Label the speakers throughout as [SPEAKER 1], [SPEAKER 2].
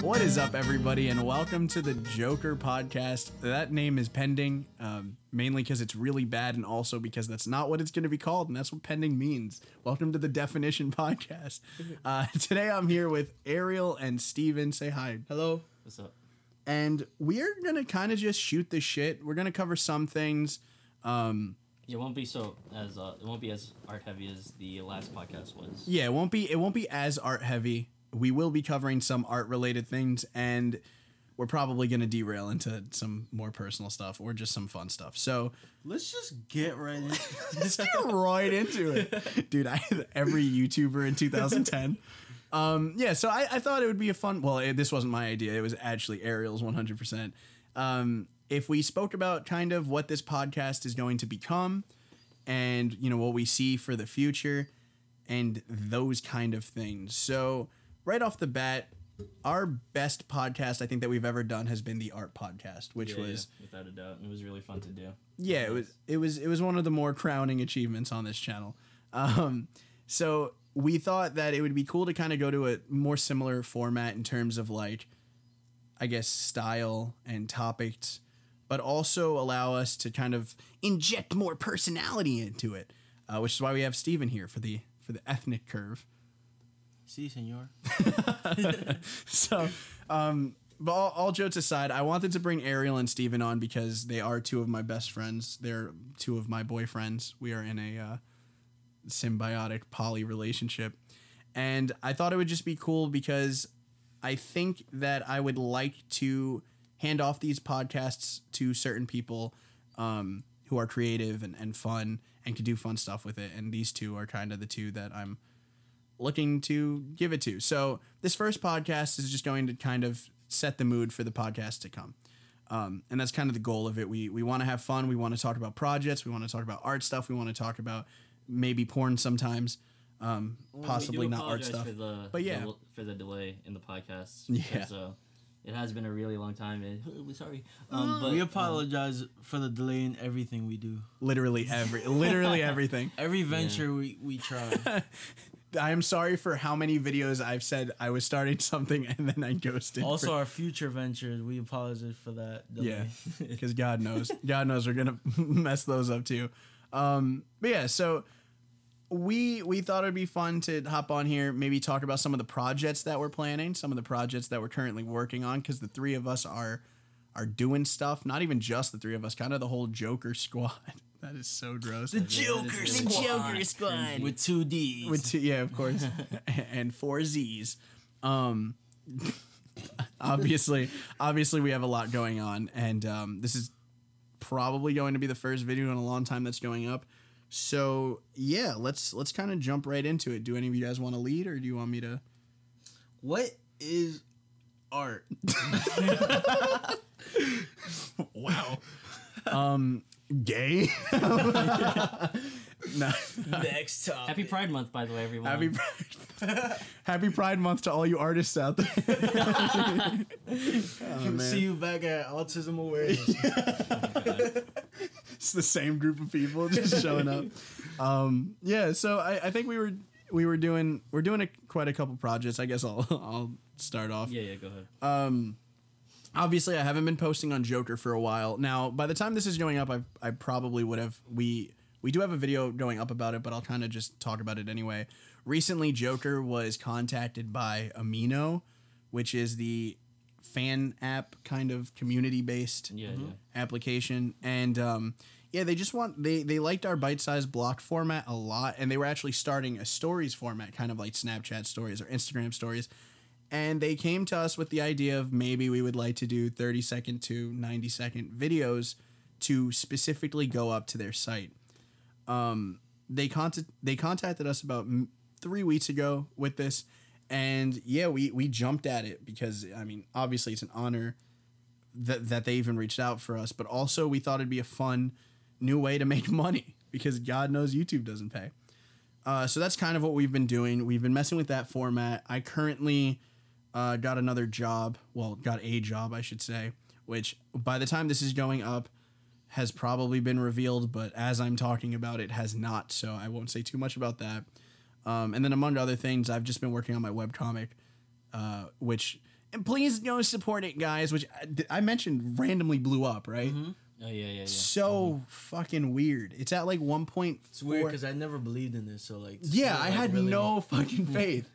[SPEAKER 1] What is up, everybody, and welcome to the Joker podcast. That name is pending, mainly because it's really bad and also because that's not what it's going to be called, and that's what pending means. Welcome to the Definition Podcast. Today I'm here with Ariel and Steven. Say hi.
[SPEAKER 2] Hello. What's up?
[SPEAKER 1] And we're going to kind of just shoot the shit. We're going to cover some things.
[SPEAKER 2] It won't be as art heavy as the last podcast was.
[SPEAKER 1] Yeah, it won't be as art heavy. We will be covering some art related things, and we're probably going to derail into some more personal stuff or just some fun stuff. So
[SPEAKER 3] let's just get right into it.
[SPEAKER 1] Let's get right into it. Dude, every YouTuber in 2010. So I thought it would be a fun, this wasn't my idea. It was actually Ariel's 100%. If we spoke about kind of what this podcast is going to become and, you know, what we see for the future and those kind of things. So right off the bat, our best podcast I think that we've ever done has been the art podcast, which was
[SPEAKER 2] without a doubt. It was really fun to do.
[SPEAKER 1] Yeah, it was one of the more crowning achievements on this channel. So we thought that it would be cool to kind of go to a more similar format in terms of, like, I guess, style and topics, but also allow us to kind of inject more personality into it, which is why we have Steven here for the ethnic curve.
[SPEAKER 3] Si, senor.
[SPEAKER 1] So, but all jokes aside, I wanted to bring Ariel and Steven on because they are two of my best friends. They're two of my boyfriends. We are in a symbiotic poly relationship. And I thought it would just be cool because I think that I would like to hand off these podcasts to certain people who are creative and fun and can do fun stuff with it. And these two are kind of the two that I'm looking to give it to. So this first podcast is just going to kind of set the mood for the podcast to come. And that's kind of the goal of it. We want to have fun. We want to talk about projects. We want to talk about art stuff. We want to talk about maybe porn sometimes. Possibly not art stuff.
[SPEAKER 2] For the delay in the podcast.
[SPEAKER 1] Yeah.
[SPEAKER 2] It has been a really long time, and we're sorry.
[SPEAKER 3] But we apologize for the delay in everything we do.
[SPEAKER 1] Literally everything.
[SPEAKER 3] Every venture we try.
[SPEAKER 1] I am sorry for how many videos I've said I was starting something and then I ghosted.
[SPEAKER 3] Also, our future ventures, we apologize for that delay.
[SPEAKER 1] Yeah, because God knows we're gonna mess those up too. But yeah, so we thought it'd be fun to hop on here, maybe talk about some of the projects that we're planning, some of the projects that we're currently working on, because the three of us are doing stuff. Not even just the three of us, kind of the whole Joker squad. That is so gross.
[SPEAKER 3] The Joker Squad. With 2 Ds.
[SPEAKER 1] Yeah, of course. And 4 Zs. Obviously we have a lot going on, and this is probably going to be the first video in a long time that's going up. So yeah, let's kind of jump right into it. Do any of you guys want to lead, or do you want me to?
[SPEAKER 3] What is art?
[SPEAKER 1] Wow. Gay. No.
[SPEAKER 3] Next topic.
[SPEAKER 2] Happy Pride Month, by the way, everyone.
[SPEAKER 1] Happy Pride Month to all you artists out there.
[SPEAKER 3] See you back at Autism Awareness.
[SPEAKER 1] It's the same group of people just showing up. Yeah, so I think we're doing quite a couple projects. I guess I'll start off.
[SPEAKER 2] Yeah, go ahead.
[SPEAKER 1] Obviously, I haven't been posting on Joker for a while. Now, by the time this is going up, I probably would have. We do have a video going up about it, but I'll kind of just talk about it anyway. Recently, Joker was contacted by Amino, which is the fan app kind of community-based application. And they just they liked our bite-sized block format a lot, and they were actually starting a stories format, kind of like Snapchat stories or Instagram stories. And they came to us with the idea of maybe we would like to do 30-second to 90-second videos to specifically go up to their site. They contacted us about 3 weeks ago with this, and yeah, we jumped at it because, I mean, obviously it's an honor that they even reached out for us, but also we thought it'd be a fun new way to make money because God knows YouTube doesn't pay. So that's kind of what we've been doing. We've been messing with that format. I currently got a job, I should say, which by the time this is going up has probably been revealed, but as I'm talking about it has not, so I won't say too much about that. And then among other things, I've just been working on my webcomic, which And please go support it, guys, which I mentioned randomly blew up, right?
[SPEAKER 3] Mm-hmm.
[SPEAKER 2] Oh yeah.
[SPEAKER 1] So fucking weird. It's at like 1.4.
[SPEAKER 3] It's weird because I never believed in this. So like,
[SPEAKER 1] Yeah, I had
[SPEAKER 3] really
[SPEAKER 1] no fucking faith.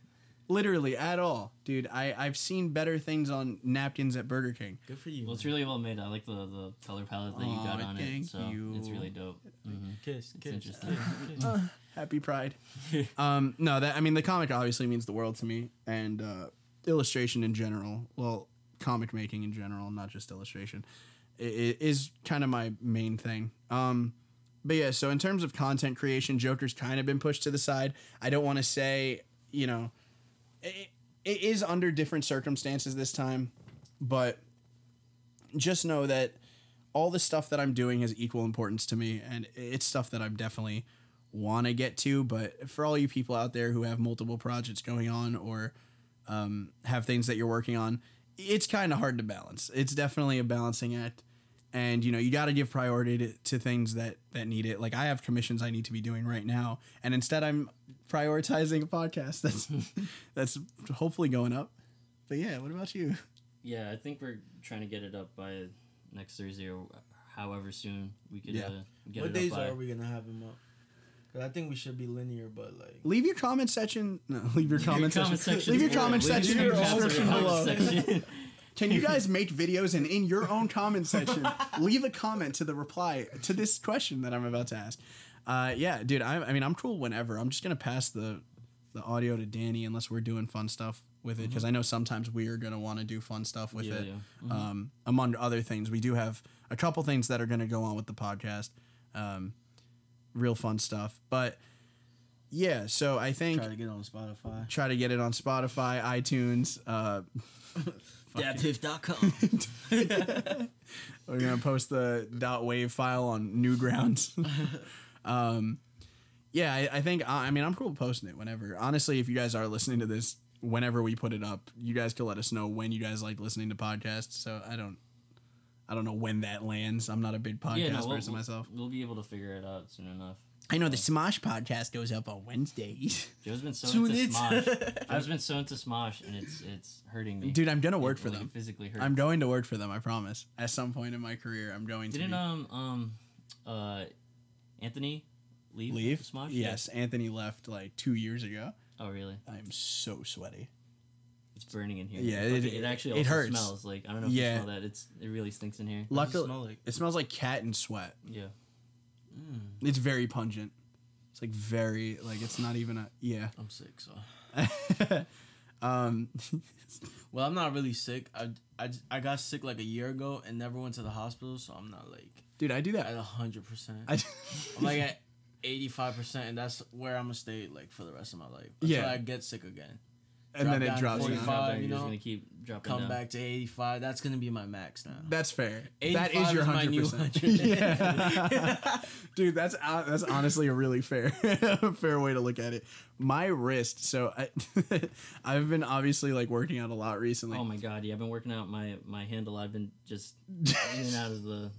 [SPEAKER 1] Literally at all. Dude, I've seen better things on napkins at Burger King.
[SPEAKER 3] Good for you.
[SPEAKER 2] Well, it's really well made. I like the color palette that you got on it.
[SPEAKER 1] Thank
[SPEAKER 2] So
[SPEAKER 1] you.
[SPEAKER 2] it's really dope.
[SPEAKER 3] Kiss.
[SPEAKER 2] Interesting.
[SPEAKER 1] Happy Pride. No, the comic obviously means the world to me, and illustration in general. Well, comic making in general, not just illustration, is kind of my main thing. But yeah, so in terms of content creation, Joker's kind of been pushed to the side. I don't want to say, it is under different circumstances this time, but just know that all the stuff that I'm doing has equal importance to me, and it's stuff that I'm definitely want to get to. But for all you people out there who have multiple projects going on or have things that you're working on, it's kind of hard to balance. It's definitely a balancing act, and you got to give priority to things that need it. Like I have commissions I need to be doing right now, and instead I'm prioritizing a podcast that's hopefully going up. But yeah, what about you?
[SPEAKER 2] Yeah, I think we're trying to get it up by next Thursday or however soon we could get
[SPEAKER 3] what
[SPEAKER 2] it
[SPEAKER 3] days
[SPEAKER 2] up by.
[SPEAKER 3] are we gonna have him up? 'Cause I think we should be linear, but like
[SPEAKER 1] Leave your comment section. No, leave your comment section. Leave your
[SPEAKER 2] below.
[SPEAKER 1] comment
[SPEAKER 2] Leave
[SPEAKER 1] section
[SPEAKER 2] your
[SPEAKER 1] in the
[SPEAKER 2] comment
[SPEAKER 1] description below.
[SPEAKER 2] section.
[SPEAKER 1] Can you guys make videos and in your own comment section leave a comment to the reply to this question that I'm about to ask? Yeah, dude. I'm cool whenever. I'm just gonna pass the audio to Danny unless we're doing fun stuff with it, because I know sometimes we are gonna want to do fun stuff with it. Yeah. Among other things, we do have a couple things that are gonna go on with the podcast. Real fun stuff, but yeah. So I think
[SPEAKER 3] try to get it on Spotify.
[SPEAKER 1] Try to get it on Spotify, iTunes.
[SPEAKER 3] Dabpiff.com.
[SPEAKER 1] We're gonna post the .wave file on Newgrounds. Yeah, I think I'm cool with posting it whenever. Honestly, if you guys are listening to this, whenever we put it up, you guys can let us know when you guys like listening to podcasts. So I don't know when that lands. I'm not a big podcast person myself.
[SPEAKER 2] We'll be able to figure it out soon enough.
[SPEAKER 1] I know the Smosh podcast goes up on Wednesdays.
[SPEAKER 2] Joe's been so into Smosh. Joe's been so into Smosh, and it's hurting me.
[SPEAKER 1] Dude, I'm gonna work for them.
[SPEAKER 2] Physically hurt.
[SPEAKER 1] I'm going to work for them. I promise. At some point in my career, I'm going to.
[SPEAKER 2] Didn't Anthony leave Smosh?
[SPEAKER 1] Yes, yeah. Anthony left like 2 years ago.
[SPEAKER 2] Oh really?
[SPEAKER 1] I'm so sweaty.
[SPEAKER 2] It's burning in here.
[SPEAKER 1] Yeah,
[SPEAKER 2] it actually also
[SPEAKER 1] hurts.
[SPEAKER 2] smells like, I don't know if you smell that. It really stinks in here.
[SPEAKER 1] Luckily, it smells like cat and sweat.
[SPEAKER 2] Yeah.
[SPEAKER 1] It's very pungent. It's like very it's not even a
[SPEAKER 3] I'm sick, so. Well, I'm not really sick. I got sick like a year ago and never went to the hospital, so I'm not like.
[SPEAKER 1] Dude, I do that
[SPEAKER 3] at 100%. I'm like at 85%, and that's where I'm gonna stay like for the rest of my life until I get sick again.
[SPEAKER 1] And then it drops
[SPEAKER 2] 45, you're just gonna keep dropping
[SPEAKER 3] come back to 85. That's gonna be my max now.
[SPEAKER 1] That's fair. That is your 100%. Yeah. Dude, that's honestly a really fair way to look at it. My wrist. So I've been obviously like working out a lot recently.
[SPEAKER 2] Oh my god, yeah, I've been working out my handle. I've been just in and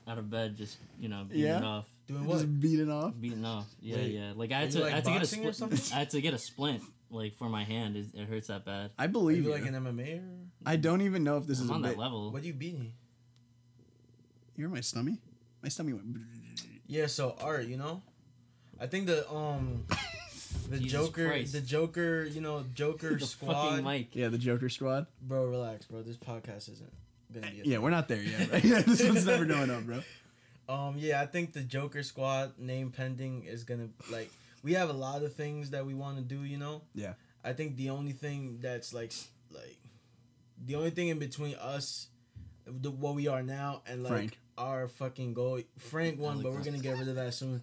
[SPEAKER 2] out of bed, just beating it off.
[SPEAKER 3] Doing what?
[SPEAKER 1] Just beating off.
[SPEAKER 2] Beating off. Yeah, yeah. Like I had to get a splint. I had to get a splint. Like for my hand, it hurts that bad.
[SPEAKER 1] I believe you.
[SPEAKER 3] Like an MMA or?
[SPEAKER 1] I don't even know if this is
[SPEAKER 2] on that level.
[SPEAKER 3] What are you beating?
[SPEAKER 1] You're my stomach. My stomach went.
[SPEAKER 3] Yeah. So Art, I think the Joker,
[SPEAKER 2] Christ.
[SPEAKER 3] the Joker, Joker
[SPEAKER 2] the
[SPEAKER 3] squad.
[SPEAKER 2] Fucking mic.
[SPEAKER 1] Yeah, the Joker squad.
[SPEAKER 3] Bro, relax, bro. This podcast isn't gonna be.
[SPEAKER 1] Yeah, we're not there yet. Right? This one's never going up, bro.
[SPEAKER 3] Yeah, I think the Joker squad name pending is gonna like. We have a lot of things that we want to do,
[SPEAKER 1] Yeah.
[SPEAKER 3] I think the only thing that's like the only thing in between us, what we are now, and like
[SPEAKER 1] Frank.
[SPEAKER 3] Our fucking goal. Frank won, but we're gonna get rid of that soon.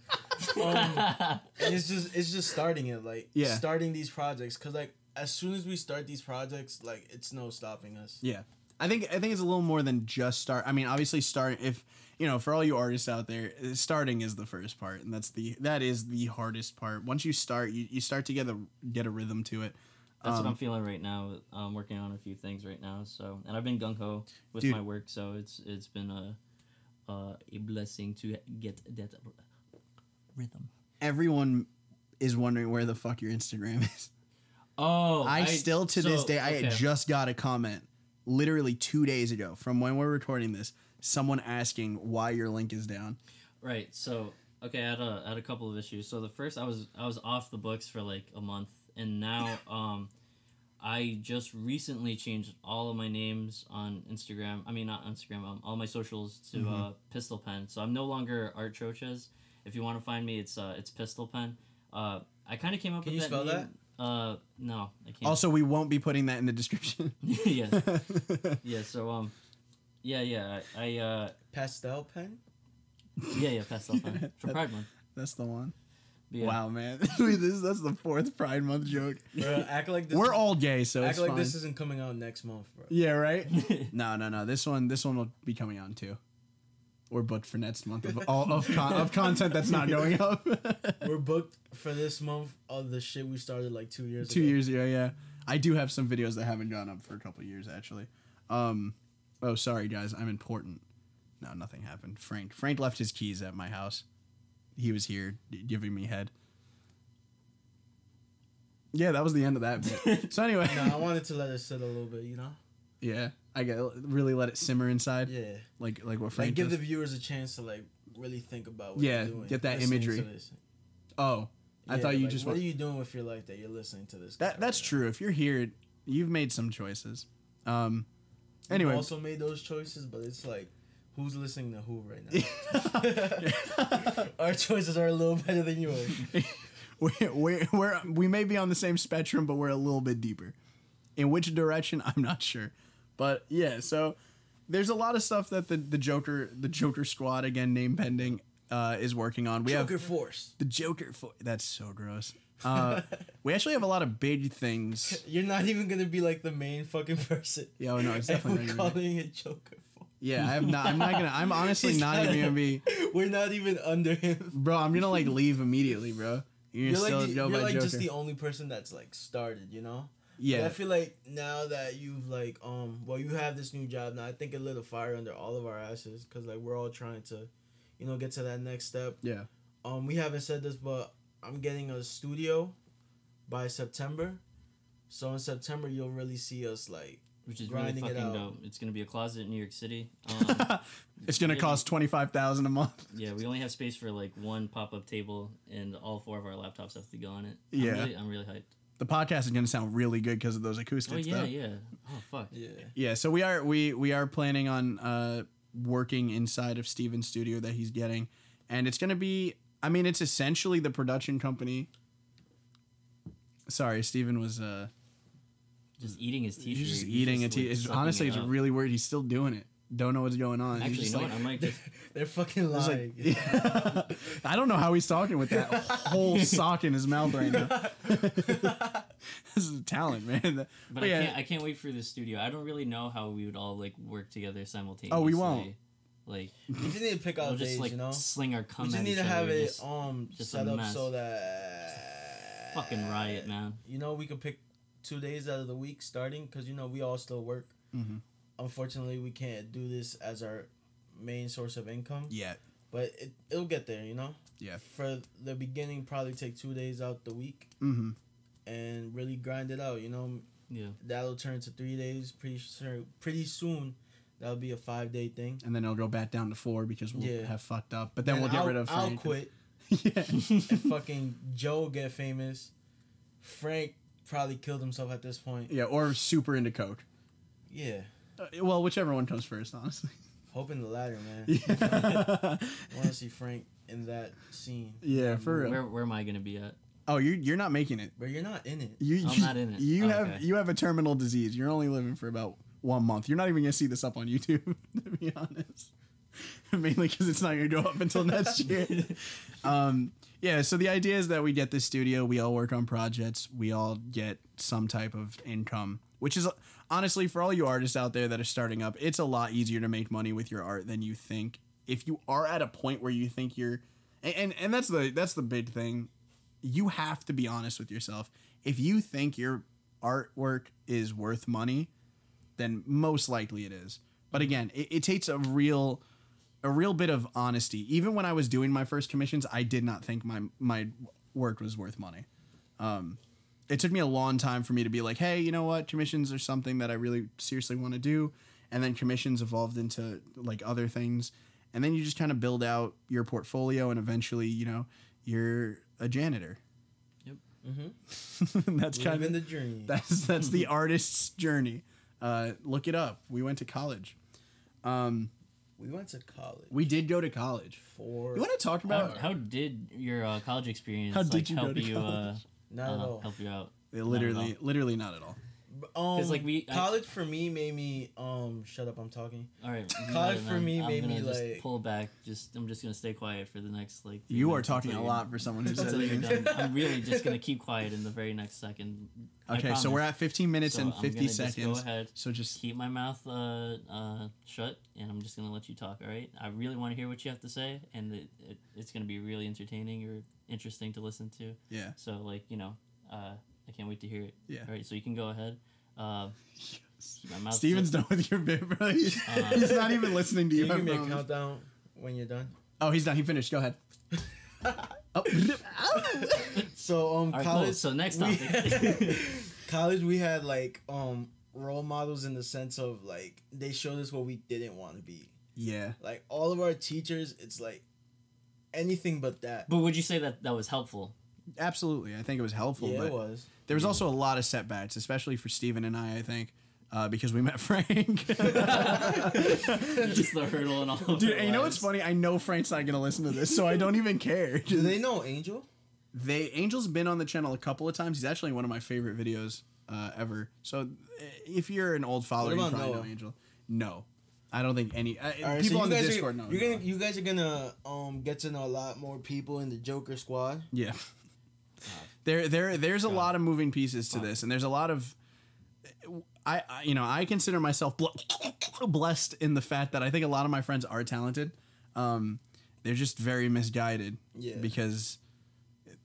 [SPEAKER 3] And it's just starting it, starting these projects, cause like as soon as we start these projects, like it's no stopping us.
[SPEAKER 1] Yeah. I think it's a little more than just start. I mean, obviously if for all you artists out there, starting is the first part, and that is the hardest part. Once you start, you start to get a rhythm to it.
[SPEAKER 2] That's what I'm feeling right now. I'm working on a few things right now, and I've been gung ho with my work, so it's been a blessing to get that rhythm.
[SPEAKER 1] Everyone is wondering where the fuck your Instagram is.
[SPEAKER 2] Oh,
[SPEAKER 1] I still to this day, I
[SPEAKER 2] okay.
[SPEAKER 1] just got a comment literally 2 days ago from when we're recording this. Someone asking why your link is down.
[SPEAKER 2] Right. So okay, I had a couple of issues. So the first, I was off the books for like a month, and now I just recently changed all of my names on Instagram. I mean, not Instagram. All my socials to Pistol Pen. So I'm no longer Art Chochez. If you want to find me, it's Pistol Pen. I kind of came up
[SPEAKER 3] Can
[SPEAKER 2] with
[SPEAKER 3] you
[SPEAKER 2] that
[SPEAKER 3] spell
[SPEAKER 2] name. No, I can't.
[SPEAKER 1] Also, we won't be putting that in the description.
[SPEAKER 2] yeah. Yeah. So I
[SPEAKER 3] Pastel pen.
[SPEAKER 2] yeah, Pastel Pen for Pride Month.
[SPEAKER 1] That's the one.
[SPEAKER 2] Yeah.
[SPEAKER 1] Wow, man. That's the 4th Pride Month joke.
[SPEAKER 3] Bro, act like this.
[SPEAKER 1] We're all gay, so
[SPEAKER 3] act
[SPEAKER 1] it's
[SPEAKER 3] like
[SPEAKER 1] fine.
[SPEAKER 3] this isn't coming out next month, bro.
[SPEAKER 1] Yeah, right? No. This one will be coming on too. We're booked for next month of content that's not going up.
[SPEAKER 3] We're booked for this month of the shit we started like 2 years ago.
[SPEAKER 1] 2 years ago, yeah. I do have some videos that haven't gone up for a couple years, actually. Oh, sorry, guys. I'm important. No, nothing happened. Frank left his keys at my house. He was here giving me head. Yeah, that was the end of that bit. So anyway.
[SPEAKER 3] No, I wanted to let it sit a little bit, you know?
[SPEAKER 1] Yeah, I get really let it simmer inside.
[SPEAKER 3] Yeah.
[SPEAKER 1] Like what Frank
[SPEAKER 3] give
[SPEAKER 1] does.
[SPEAKER 3] the viewers a chance to like really think about what
[SPEAKER 1] Yeah,
[SPEAKER 3] you're doing.
[SPEAKER 1] get that
[SPEAKER 3] listening
[SPEAKER 1] imagery.
[SPEAKER 3] to this.
[SPEAKER 1] Oh, I thought you
[SPEAKER 3] like,
[SPEAKER 1] just
[SPEAKER 3] what
[SPEAKER 1] went.
[SPEAKER 3] are you doing with your life that you're listening to this?
[SPEAKER 1] That's true. If you're here, you've made some choices.
[SPEAKER 3] We've
[SPEAKER 1] Anyway,
[SPEAKER 3] also made those choices, but it's like, who's listening to who right now? Our choices are a little better than yours.
[SPEAKER 1] we may be on the same spectrum, but we're a little bit deeper. In which direction, I'm not sure. But yeah, so there's a lot of stuff that the Joker Squad, again name pending, is working on. We
[SPEAKER 3] Joker
[SPEAKER 1] have
[SPEAKER 3] Force.
[SPEAKER 1] The Joker Force. That's so gross. We actually have a lot of big things.
[SPEAKER 3] You're not even gonna be like the main fucking person.
[SPEAKER 1] Yeah, no, it's definitely
[SPEAKER 3] we're calling it Joker Force.
[SPEAKER 1] Yeah, I'm honestly not even gonna be.
[SPEAKER 3] We're not even under him,
[SPEAKER 1] bro. I'm gonna like leave immediately, bro. You're
[SPEAKER 3] like just the only person that's like started, you know.
[SPEAKER 1] Yeah.
[SPEAKER 3] But I feel like now that you've like you have this new job now, I think it lit a fire under all of our asses because like we're all trying to, you know, get to that next step.
[SPEAKER 1] Yeah.
[SPEAKER 3] We haven't said this, but I'm getting a studio by September. So in September you'll really see us like
[SPEAKER 2] which is really fucking dope. It's gonna be a closet in New York City.
[SPEAKER 1] It's gonna cost $25,000 a month.
[SPEAKER 2] Yeah, we only have space for like one pop-up table, and all 4 of our laptops have to go on it.
[SPEAKER 1] Yeah,
[SPEAKER 2] I'm really hyped.
[SPEAKER 1] The podcast is gonna sound really good because of those acoustics.
[SPEAKER 2] Oh yeah. Oh fuck.
[SPEAKER 1] Yeah. So we are planning on working inside of Steven's studio that he's getting, and it's gonna be. I mean, it's essentially the production company. Sorry, Steven was
[SPEAKER 2] just eating his t-shirt.
[SPEAKER 1] He's just eating a t-shirt. Honestly, it's really weird. He's still doing it. Don't know what's going on.
[SPEAKER 2] Actually, you know what? I might just...
[SPEAKER 3] They're fucking lying.
[SPEAKER 1] Like, I don't know how he's talking with that whole sock in his mouth right now. This is a talent, man.
[SPEAKER 2] But I can't wait for the studio. I don't really know how we would all like work together simultaneously.
[SPEAKER 1] Oh, we won't.
[SPEAKER 2] Like
[SPEAKER 3] we just need to pick out days,
[SPEAKER 2] like,
[SPEAKER 3] you know.
[SPEAKER 2] Sling our cum.
[SPEAKER 3] We just
[SPEAKER 2] at
[SPEAKER 3] need
[SPEAKER 2] each
[SPEAKER 3] to have
[SPEAKER 2] other,
[SPEAKER 3] it
[SPEAKER 2] just
[SPEAKER 3] set up so that
[SPEAKER 2] fucking riot, man.
[SPEAKER 3] You know, we could pick 2 days out of the week starting because you know we all still work.
[SPEAKER 1] Mm-hmm.
[SPEAKER 3] Unfortunately, we can't do this as our main source of income
[SPEAKER 1] yet,
[SPEAKER 3] but it'll get there, you know.
[SPEAKER 1] Yeah.
[SPEAKER 3] For the beginning, probably take 2 days out the week, and really grind it out. You know.
[SPEAKER 2] Yeah.
[SPEAKER 3] That'll turn to 3 days pretty soon. That'll be a 5-day thing,
[SPEAKER 1] and then it'll go back down to 4 because we'll have fucked up. But then we'll get rid of Frank.
[SPEAKER 3] I'll quit.
[SPEAKER 1] Yeah.
[SPEAKER 3] And fucking Joe get famous. Frank probably killed himself at this point.
[SPEAKER 1] Yeah, or super into coke.
[SPEAKER 3] Yeah.
[SPEAKER 1] Well, whichever one comes first, honestly.
[SPEAKER 3] Hoping the latter, man.
[SPEAKER 1] Yeah.
[SPEAKER 3] I want to see Frank in that scene.
[SPEAKER 1] Yeah, for real.
[SPEAKER 2] Where am I gonna be at?
[SPEAKER 1] Oh, you're not making it.
[SPEAKER 3] But you're not in it.
[SPEAKER 2] I'm not in it.
[SPEAKER 1] You have a terminal disease. You're only living for about 1 month. You're not even gonna see this up on YouTube, to be honest. Mainly because it's not gonna go up until next year. Yeah. So the idea is that we get this studio. We all work on projects. We all get some type of income, which is honestly for all you artists out there that are starting up, it's a lot easier to make money with your art than you think. If you are at a point where you think you're, and that's the big thing. You have to be honest with yourself. If you think your artwork is worth money, then most likely it is. But again, it takes a real bit of honesty. Even when I was doing my first commissions, I did not think my work was worth money. it took me a long time for me to be like, hey, you know what? Commissions are something that I really seriously want to do. And then commissions evolved into like other things. And then you just kind of build out your portfolio and eventually, you know, you're a janitor.
[SPEAKER 2] Yep.
[SPEAKER 3] Mm-hmm.
[SPEAKER 1] That's kind of
[SPEAKER 3] the dream.
[SPEAKER 1] That's the artist's journey. Look it up. We went to college.
[SPEAKER 3] We went to college.
[SPEAKER 1] We did go to college. You want to talk about
[SPEAKER 2] how did your college experience
[SPEAKER 1] How did you
[SPEAKER 2] help
[SPEAKER 1] go to
[SPEAKER 2] you
[SPEAKER 1] college?
[SPEAKER 3] Not at all.
[SPEAKER 2] help you out?
[SPEAKER 1] Literally not at all.
[SPEAKER 2] Like
[SPEAKER 3] college for me made me shut up, I'm talking.
[SPEAKER 2] All right.
[SPEAKER 3] College for me made me
[SPEAKER 2] just
[SPEAKER 3] like
[SPEAKER 2] pull back. I'm just gonna stay quiet for the next like.
[SPEAKER 1] You are talking a lot for someone who said
[SPEAKER 2] Until you're
[SPEAKER 1] that.
[SPEAKER 2] done. I'm really just gonna keep quiet in the very next second.
[SPEAKER 1] Okay, so we're at 15 minutes
[SPEAKER 2] So
[SPEAKER 1] and
[SPEAKER 2] I'm
[SPEAKER 1] 50
[SPEAKER 2] gonna just
[SPEAKER 1] seconds.
[SPEAKER 2] go ahead.
[SPEAKER 1] So just
[SPEAKER 2] Keep my mouth shut, and I'm just gonna let you talk. All right. I really want to hear what you have to say, and it's gonna be really entertaining or interesting to listen to.
[SPEAKER 1] yeah.
[SPEAKER 2] So like I can't wait to hear it.
[SPEAKER 1] Yeah.
[SPEAKER 2] All right. So you can go ahead. Keep my mouth
[SPEAKER 1] Steven's
[SPEAKER 2] shut.
[SPEAKER 1] done with your bit, bro. He's not even listening to you.
[SPEAKER 3] Can you give me a
[SPEAKER 1] I promise.
[SPEAKER 3] countdown when you're done?
[SPEAKER 1] Oh, he's done. He finished. Go ahead. Oh.
[SPEAKER 3] So
[SPEAKER 2] All right,
[SPEAKER 3] college.
[SPEAKER 2] cool. So next topic.
[SPEAKER 3] College, we had like role models in the sense of like they showed us what we didn't want to be.
[SPEAKER 1] Yeah.
[SPEAKER 3] Like all of our teachers, it's like anything but that.
[SPEAKER 2] But would you say that was helpful?
[SPEAKER 1] Absolutely. I think it was helpful.
[SPEAKER 3] Yeah,
[SPEAKER 1] but
[SPEAKER 3] it was.
[SPEAKER 1] There was also a lot of setbacks, especially for Steven and I think, because we met Frank.
[SPEAKER 2] Just the hurdle and all.
[SPEAKER 1] Dude, and you know what's funny? I know Frank's not going to listen to this, so I don't even care.
[SPEAKER 3] Do they know Angel?
[SPEAKER 1] Angel's been on the channel a couple of times. He's actually one of my favorite videos ever. So if you're an old follower, you probably know Angel. No. I don't think any
[SPEAKER 3] Right,
[SPEAKER 1] people
[SPEAKER 3] so
[SPEAKER 1] on the Discord know.
[SPEAKER 3] You guys are gonna get to know a lot more people in the Joker squad.
[SPEAKER 1] Yeah. There's a lot of moving pieces to this, and there's a lot of I consider myself blessed in the fact that I think a lot of my friends are talented. They're just very misguided.
[SPEAKER 3] Yeah.
[SPEAKER 1] Because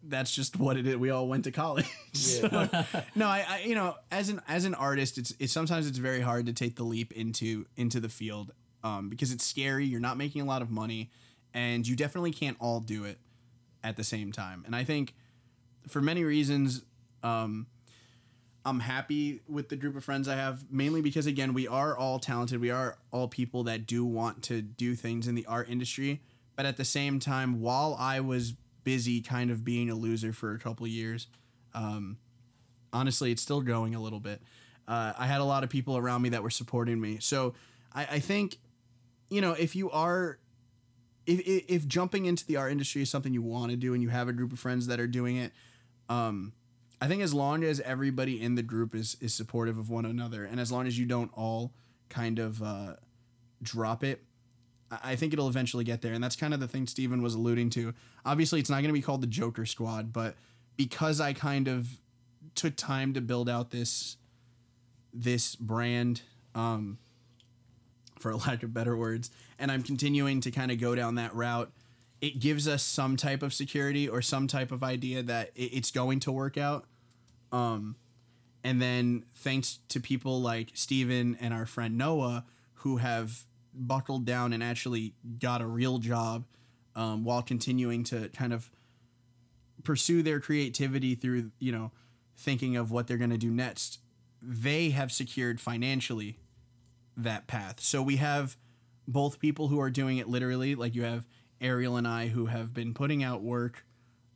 [SPEAKER 1] that's just what it is. We all went to college.
[SPEAKER 3] Yeah.
[SPEAKER 1] So, no, I as an artist, it's sometimes it's very hard to take the leap into the field because it's scary. You're not making a lot of money, and you definitely can't all do it at the same time. And I think for many reasons, I'm happy with the group of friends I have, mainly because, again, we are all talented. We are all people that do want to do things in the art industry. But at the same time, while I was busy kind of being a loser for a couple of years, honestly, it's still growing a little bit. I had a lot of people around me that were supporting me. So I think, if you are... If jumping into the art industry is something you want to do and you have a group of friends that are doing it, I think as long as everybody in the group is supportive of one another, and as long as you don't all kind of drop it, I think it'll eventually get there. And that's kind of the thing Steven was alluding to. Obviously, it's not going to be called the Joker Squad, but because I kind of took time to build out this brand, for lack of better words, and I'm continuing to kind of go down that route, it gives us some type of security or some type of idea that it's going to work out. And then thanks to people like Steven and our friend Noah, who have buckled down and actually got a real job while continuing to kind of pursue their creativity through, thinking of what they're going to do next, they have secured financially that path. So we have both people who are doing it literally, like you have Ariel and I, who have been putting out work,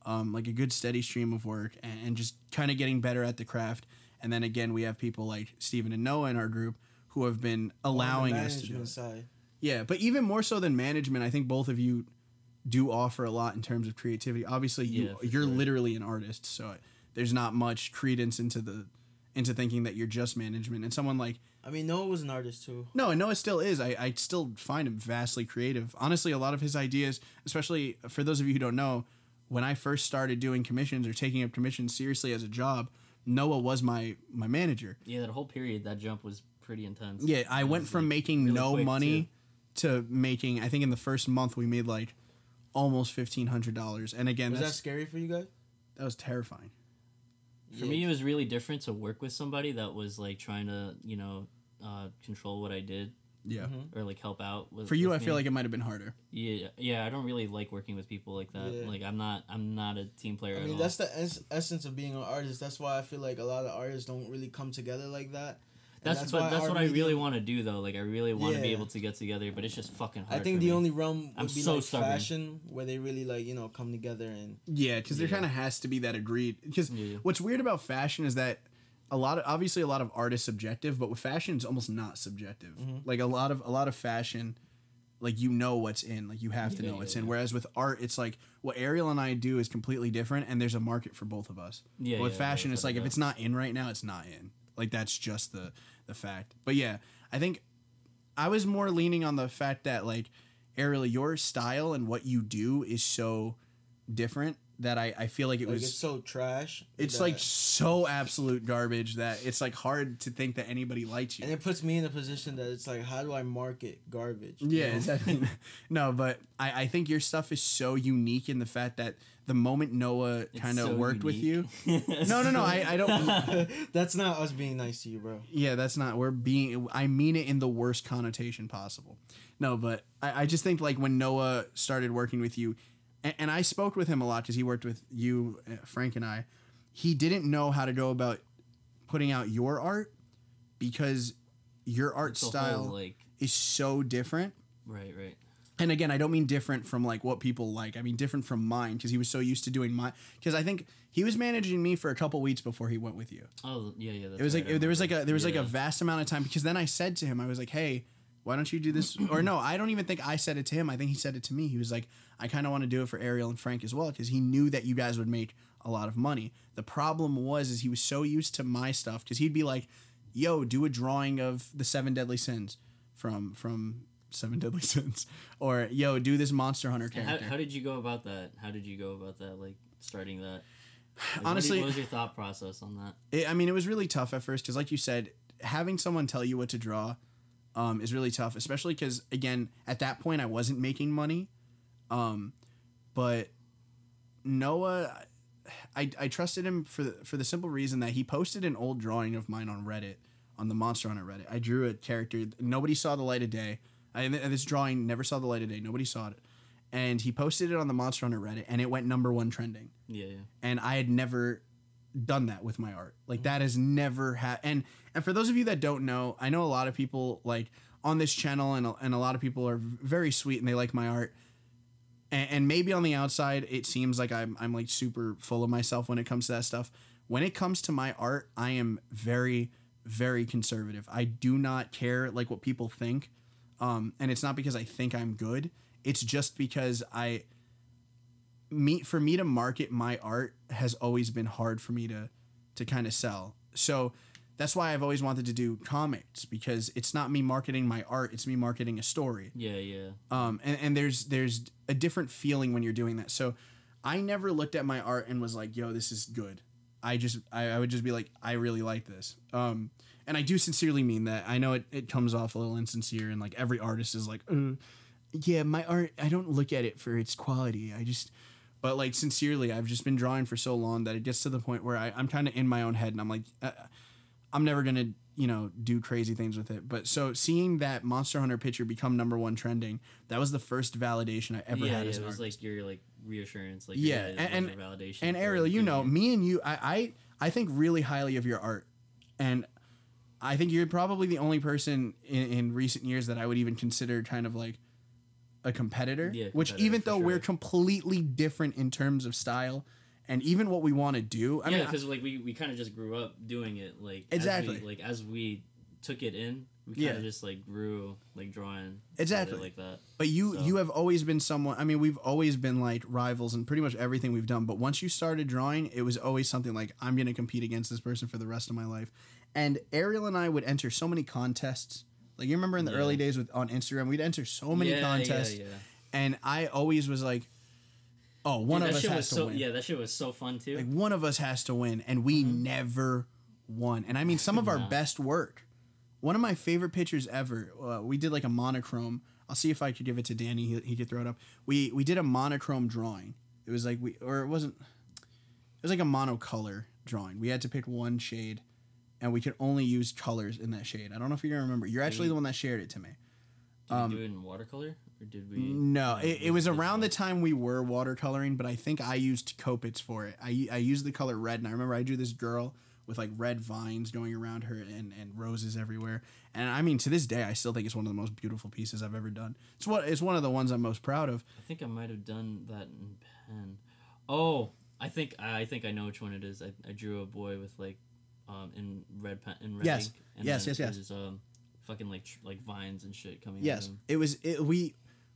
[SPEAKER 1] like a good steady stream of work, and just kind of getting better at the craft. And then again, we have people like Steven and Noah in our group who have been allowing us to do it.
[SPEAKER 3] Side.
[SPEAKER 1] Yeah, but even more so than management, I think both of you do offer a lot in terms of creativity. Obviously, you're literally an artist, so there's not much credence into thinking that you're just management. And someone like...
[SPEAKER 3] I mean, Noah was an artist too.
[SPEAKER 1] No, Noah still is. I still find him vastly creative. Honestly, a lot of his ideas, especially for those of you who don't know, when I first started doing commissions or taking up commissions seriously as a job, Noah was my manager.
[SPEAKER 2] Yeah, that whole period, that jump was pretty intense.
[SPEAKER 1] Yeah, I went from making
[SPEAKER 2] really
[SPEAKER 1] no money
[SPEAKER 2] too.
[SPEAKER 1] to making, I think in the first month we made like almost $1,500. And again,
[SPEAKER 3] was that scary for you guys?
[SPEAKER 1] That was terrifying.
[SPEAKER 2] For me, it was really different to work with somebody that was like trying to, control what I did. or like help out with.
[SPEAKER 1] For you,
[SPEAKER 2] with
[SPEAKER 1] I feel
[SPEAKER 2] me.
[SPEAKER 1] like it might have been harder.
[SPEAKER 2] Yeah. I don't really like working with people like that.
[SPEAKER 3] Yeah.
[SPEAKER 2] Like I'm not a team player.
[SPEAKER 3] I mean, that's the essence of being an artist. That's why I feel like a lot of artists don't really come together like that.
[SPEAKER 2] That's what I really want to do though. Like I really want to be able to get together, but it's just fucking hard.
[SPEAKER 3] I think the only realm would be
[SPEAKER 2] so
[SPEAKER 3] like
[SPEAKER 2] stubborn.
[SPEAKER 3] fashion, where they really like come together and
[SPEAKER 1] because there kind of has to be that agreed. Because what's weird about fashion is that obviously a lot of art is subjective, but with fashion it's almost not subjective. Like a lot of fashion, like what's in, like you have to know what's in. Whereas with art, it's like what Ariel and I do is completely different, and there's a market for both of us. But with fashion, it's like if it's not in right now, it's not in. Like that's just the fact. But yeah, I think I was more leaning on the fact that like Ariel, your style and what you do is so different that I feel like it's
[SPEAKER 3] so trash.
[SPEAKER 1] It's like so absolute garbage that it's like hard to think that anybody likes you.
[SPEAKER 3] And it puts me in a position that it's like, how do I market garbage?
[SPEAKER 1] Yeah, exactly. No, but I think your stuff is so unique in the fact that the moment Noah kind of worked with you. No, I don't.
[SPEAKER 3] That's not us being nice to you, bro.
[SPEAKER 1] Yeah, that's not. I mean it in the worst connotation possible. No, but I just think like when Noah started working with you, and I spoke with him a lot because he worked with you, Frank and I, he didn't know how to go about putting out your art because your art style is so different.
[SPEAKER 2] Right.
[SPEAKER 1] And again, I don't mean different from like what people like. I mean different from mine because he was so used to doing mine. Because I think he was managing me for a couple weeks before he went with you.
[SPEAKER 2] Oh yeah.
[SPEAKER 1] It was right, like there was like a vast amount of time because then I said to him, I was like, hey, why don't you do this? Or no, I don't even think I said it to him. I think he said it to me. He was like, I kind of want to do it for Ariel and Frank as well because he knew that you guys would make a lot of money. The problem is he was so used to my stuff because he'd be like, yo, do a drawing of the 7 Deadly Sins from 7 Deadly Sins, or yo, do this Monster Hunter character.
[SPEAKER 2] How did you go about that? Like starting that? Like,
[SPEAKER 1] honestly,
[SPEAKER 2] what was your thought process on that?
[SPEAKER 1] It was really tough at first because, like you said, having someone tell you what to draw is really tough, especially because again, at that point, I wasn't making money, but Noah, I trusted him for the simple reason that he posted an old drawing of mine on Reddit, on the Monster Hunter Reddit. I drew a character, nobody saw the light of day. This drawing never saw the light of day. Nobody saw it. And he posted it on the Monster Hunter Reddit, and it went #1 trending.
[SPEAKER 2] Yeah.
[SPEAKER 1] And I had never done that with my art. Like, that has never happened. And for those of you that don't know, I know a lot of people, like, on this channel, and a lot of people are very sweet, and they like my art. And maybe on the outside, it seems like I'm like, super full of myself when it comes to that stuff. When it comes to my art, I am very, very conservative. I do not care, like, what people think. And it's not because I think I'm good. It's just because for me to market my art has always been hard for me to kind of sell. So that's why I've always wanted to do comics, because it's not me marketing my art. It's me marketing a story.
[SPEAKER 2] Yeah.
[SPEAKER 1] And there's a different feeling when you're doing that. So I never looked at my art and was like, yo, this is good. I would just be like, I really like this. And I do sincerely mean that. I know it comes off a little insincere, and like every artist is like, yeah, my art, I don't look at it for its quality. But like sincerely, I've just been drawing for so long that it gets to the point where I'm kind of in my own head, and I'm like, I'm never going to, do crazy things with it. But so seeing that Monster Hunter picture become #1 trending, that was the first validation I ever had as an artist.
[SPEAKER 2] It was like your like reassurance, like
[SPEAKER 1] and
[SPEAKER 2] validation.
[SPEAKER 1] And Ariel, me and you, I think really highly of your art, and I think you're probably the only person in recent years that I would even consider kind of like a competitor. Yeah, which even though we're completely different in terms of style and even what we want to do. I mean,
[SPEAKER 2] because like we kind of just grew up doing it. Like
[SPEAKER 1] exactly.
[SPEAKER 2] As we took it in, we kind of just like grew like drawing
[SPEAKER 1] exactly
[SPEAKER 2] like that.
[SPEAKER 1] But you have always been someone. I mean, we've always been like rivals in pretty much everything we've done. But once you started drawing, it was always something like, I'm going to compete against this person for the rest of my life. And Ariel and I would enter so many contests. Like, you remember in the early days on Instagram, we'd enter so many contests. Yeah. And I always was like, oh, one of us has to win.
[SPEAKER 2] Yeah, that shit was so fun too.
[SPEAKER 1] Like, one of us has to win, and we never won. And I mean, some of our best work. One of my favorite pictures ever, we did like a monochrome. I'll see if I could give it to Danny. He could throw it up. We did a monochrome drawing. It was like it was like a monocolor drawing. We had to pick one shade, and we could only use colors in that shade. I don't know if you're gonna remember. You're actually the one that shared it to me.
[SPEAKER 2] Did we do it in watercolor, or did we?
[SPEAKER 1] No, it was around the time we were watercoloring, but I think I used Copics for it. I used the color red, and I remember I drew this girl with like red vines going around her and roses everywhere. And I mean, to this day, I still think it's one of the most beautiful pieces I've ever done. It's one of the ones I'm most proud of.
[SPEAKER 2] I think I might have done that in pen. Oh, I think I know which one it is. I drew a boy with like, in red pen in red
[SPEAKER 1] Yes.
[SPEAKER 2] ink. And
[SPEAKER 1] Yes.
[SPEAKER 2] There's, fucking like vines and shit coming.
[SPEAKER 1] Yes,
[SPEAKER 2] out
[SPEAKER 1] it was.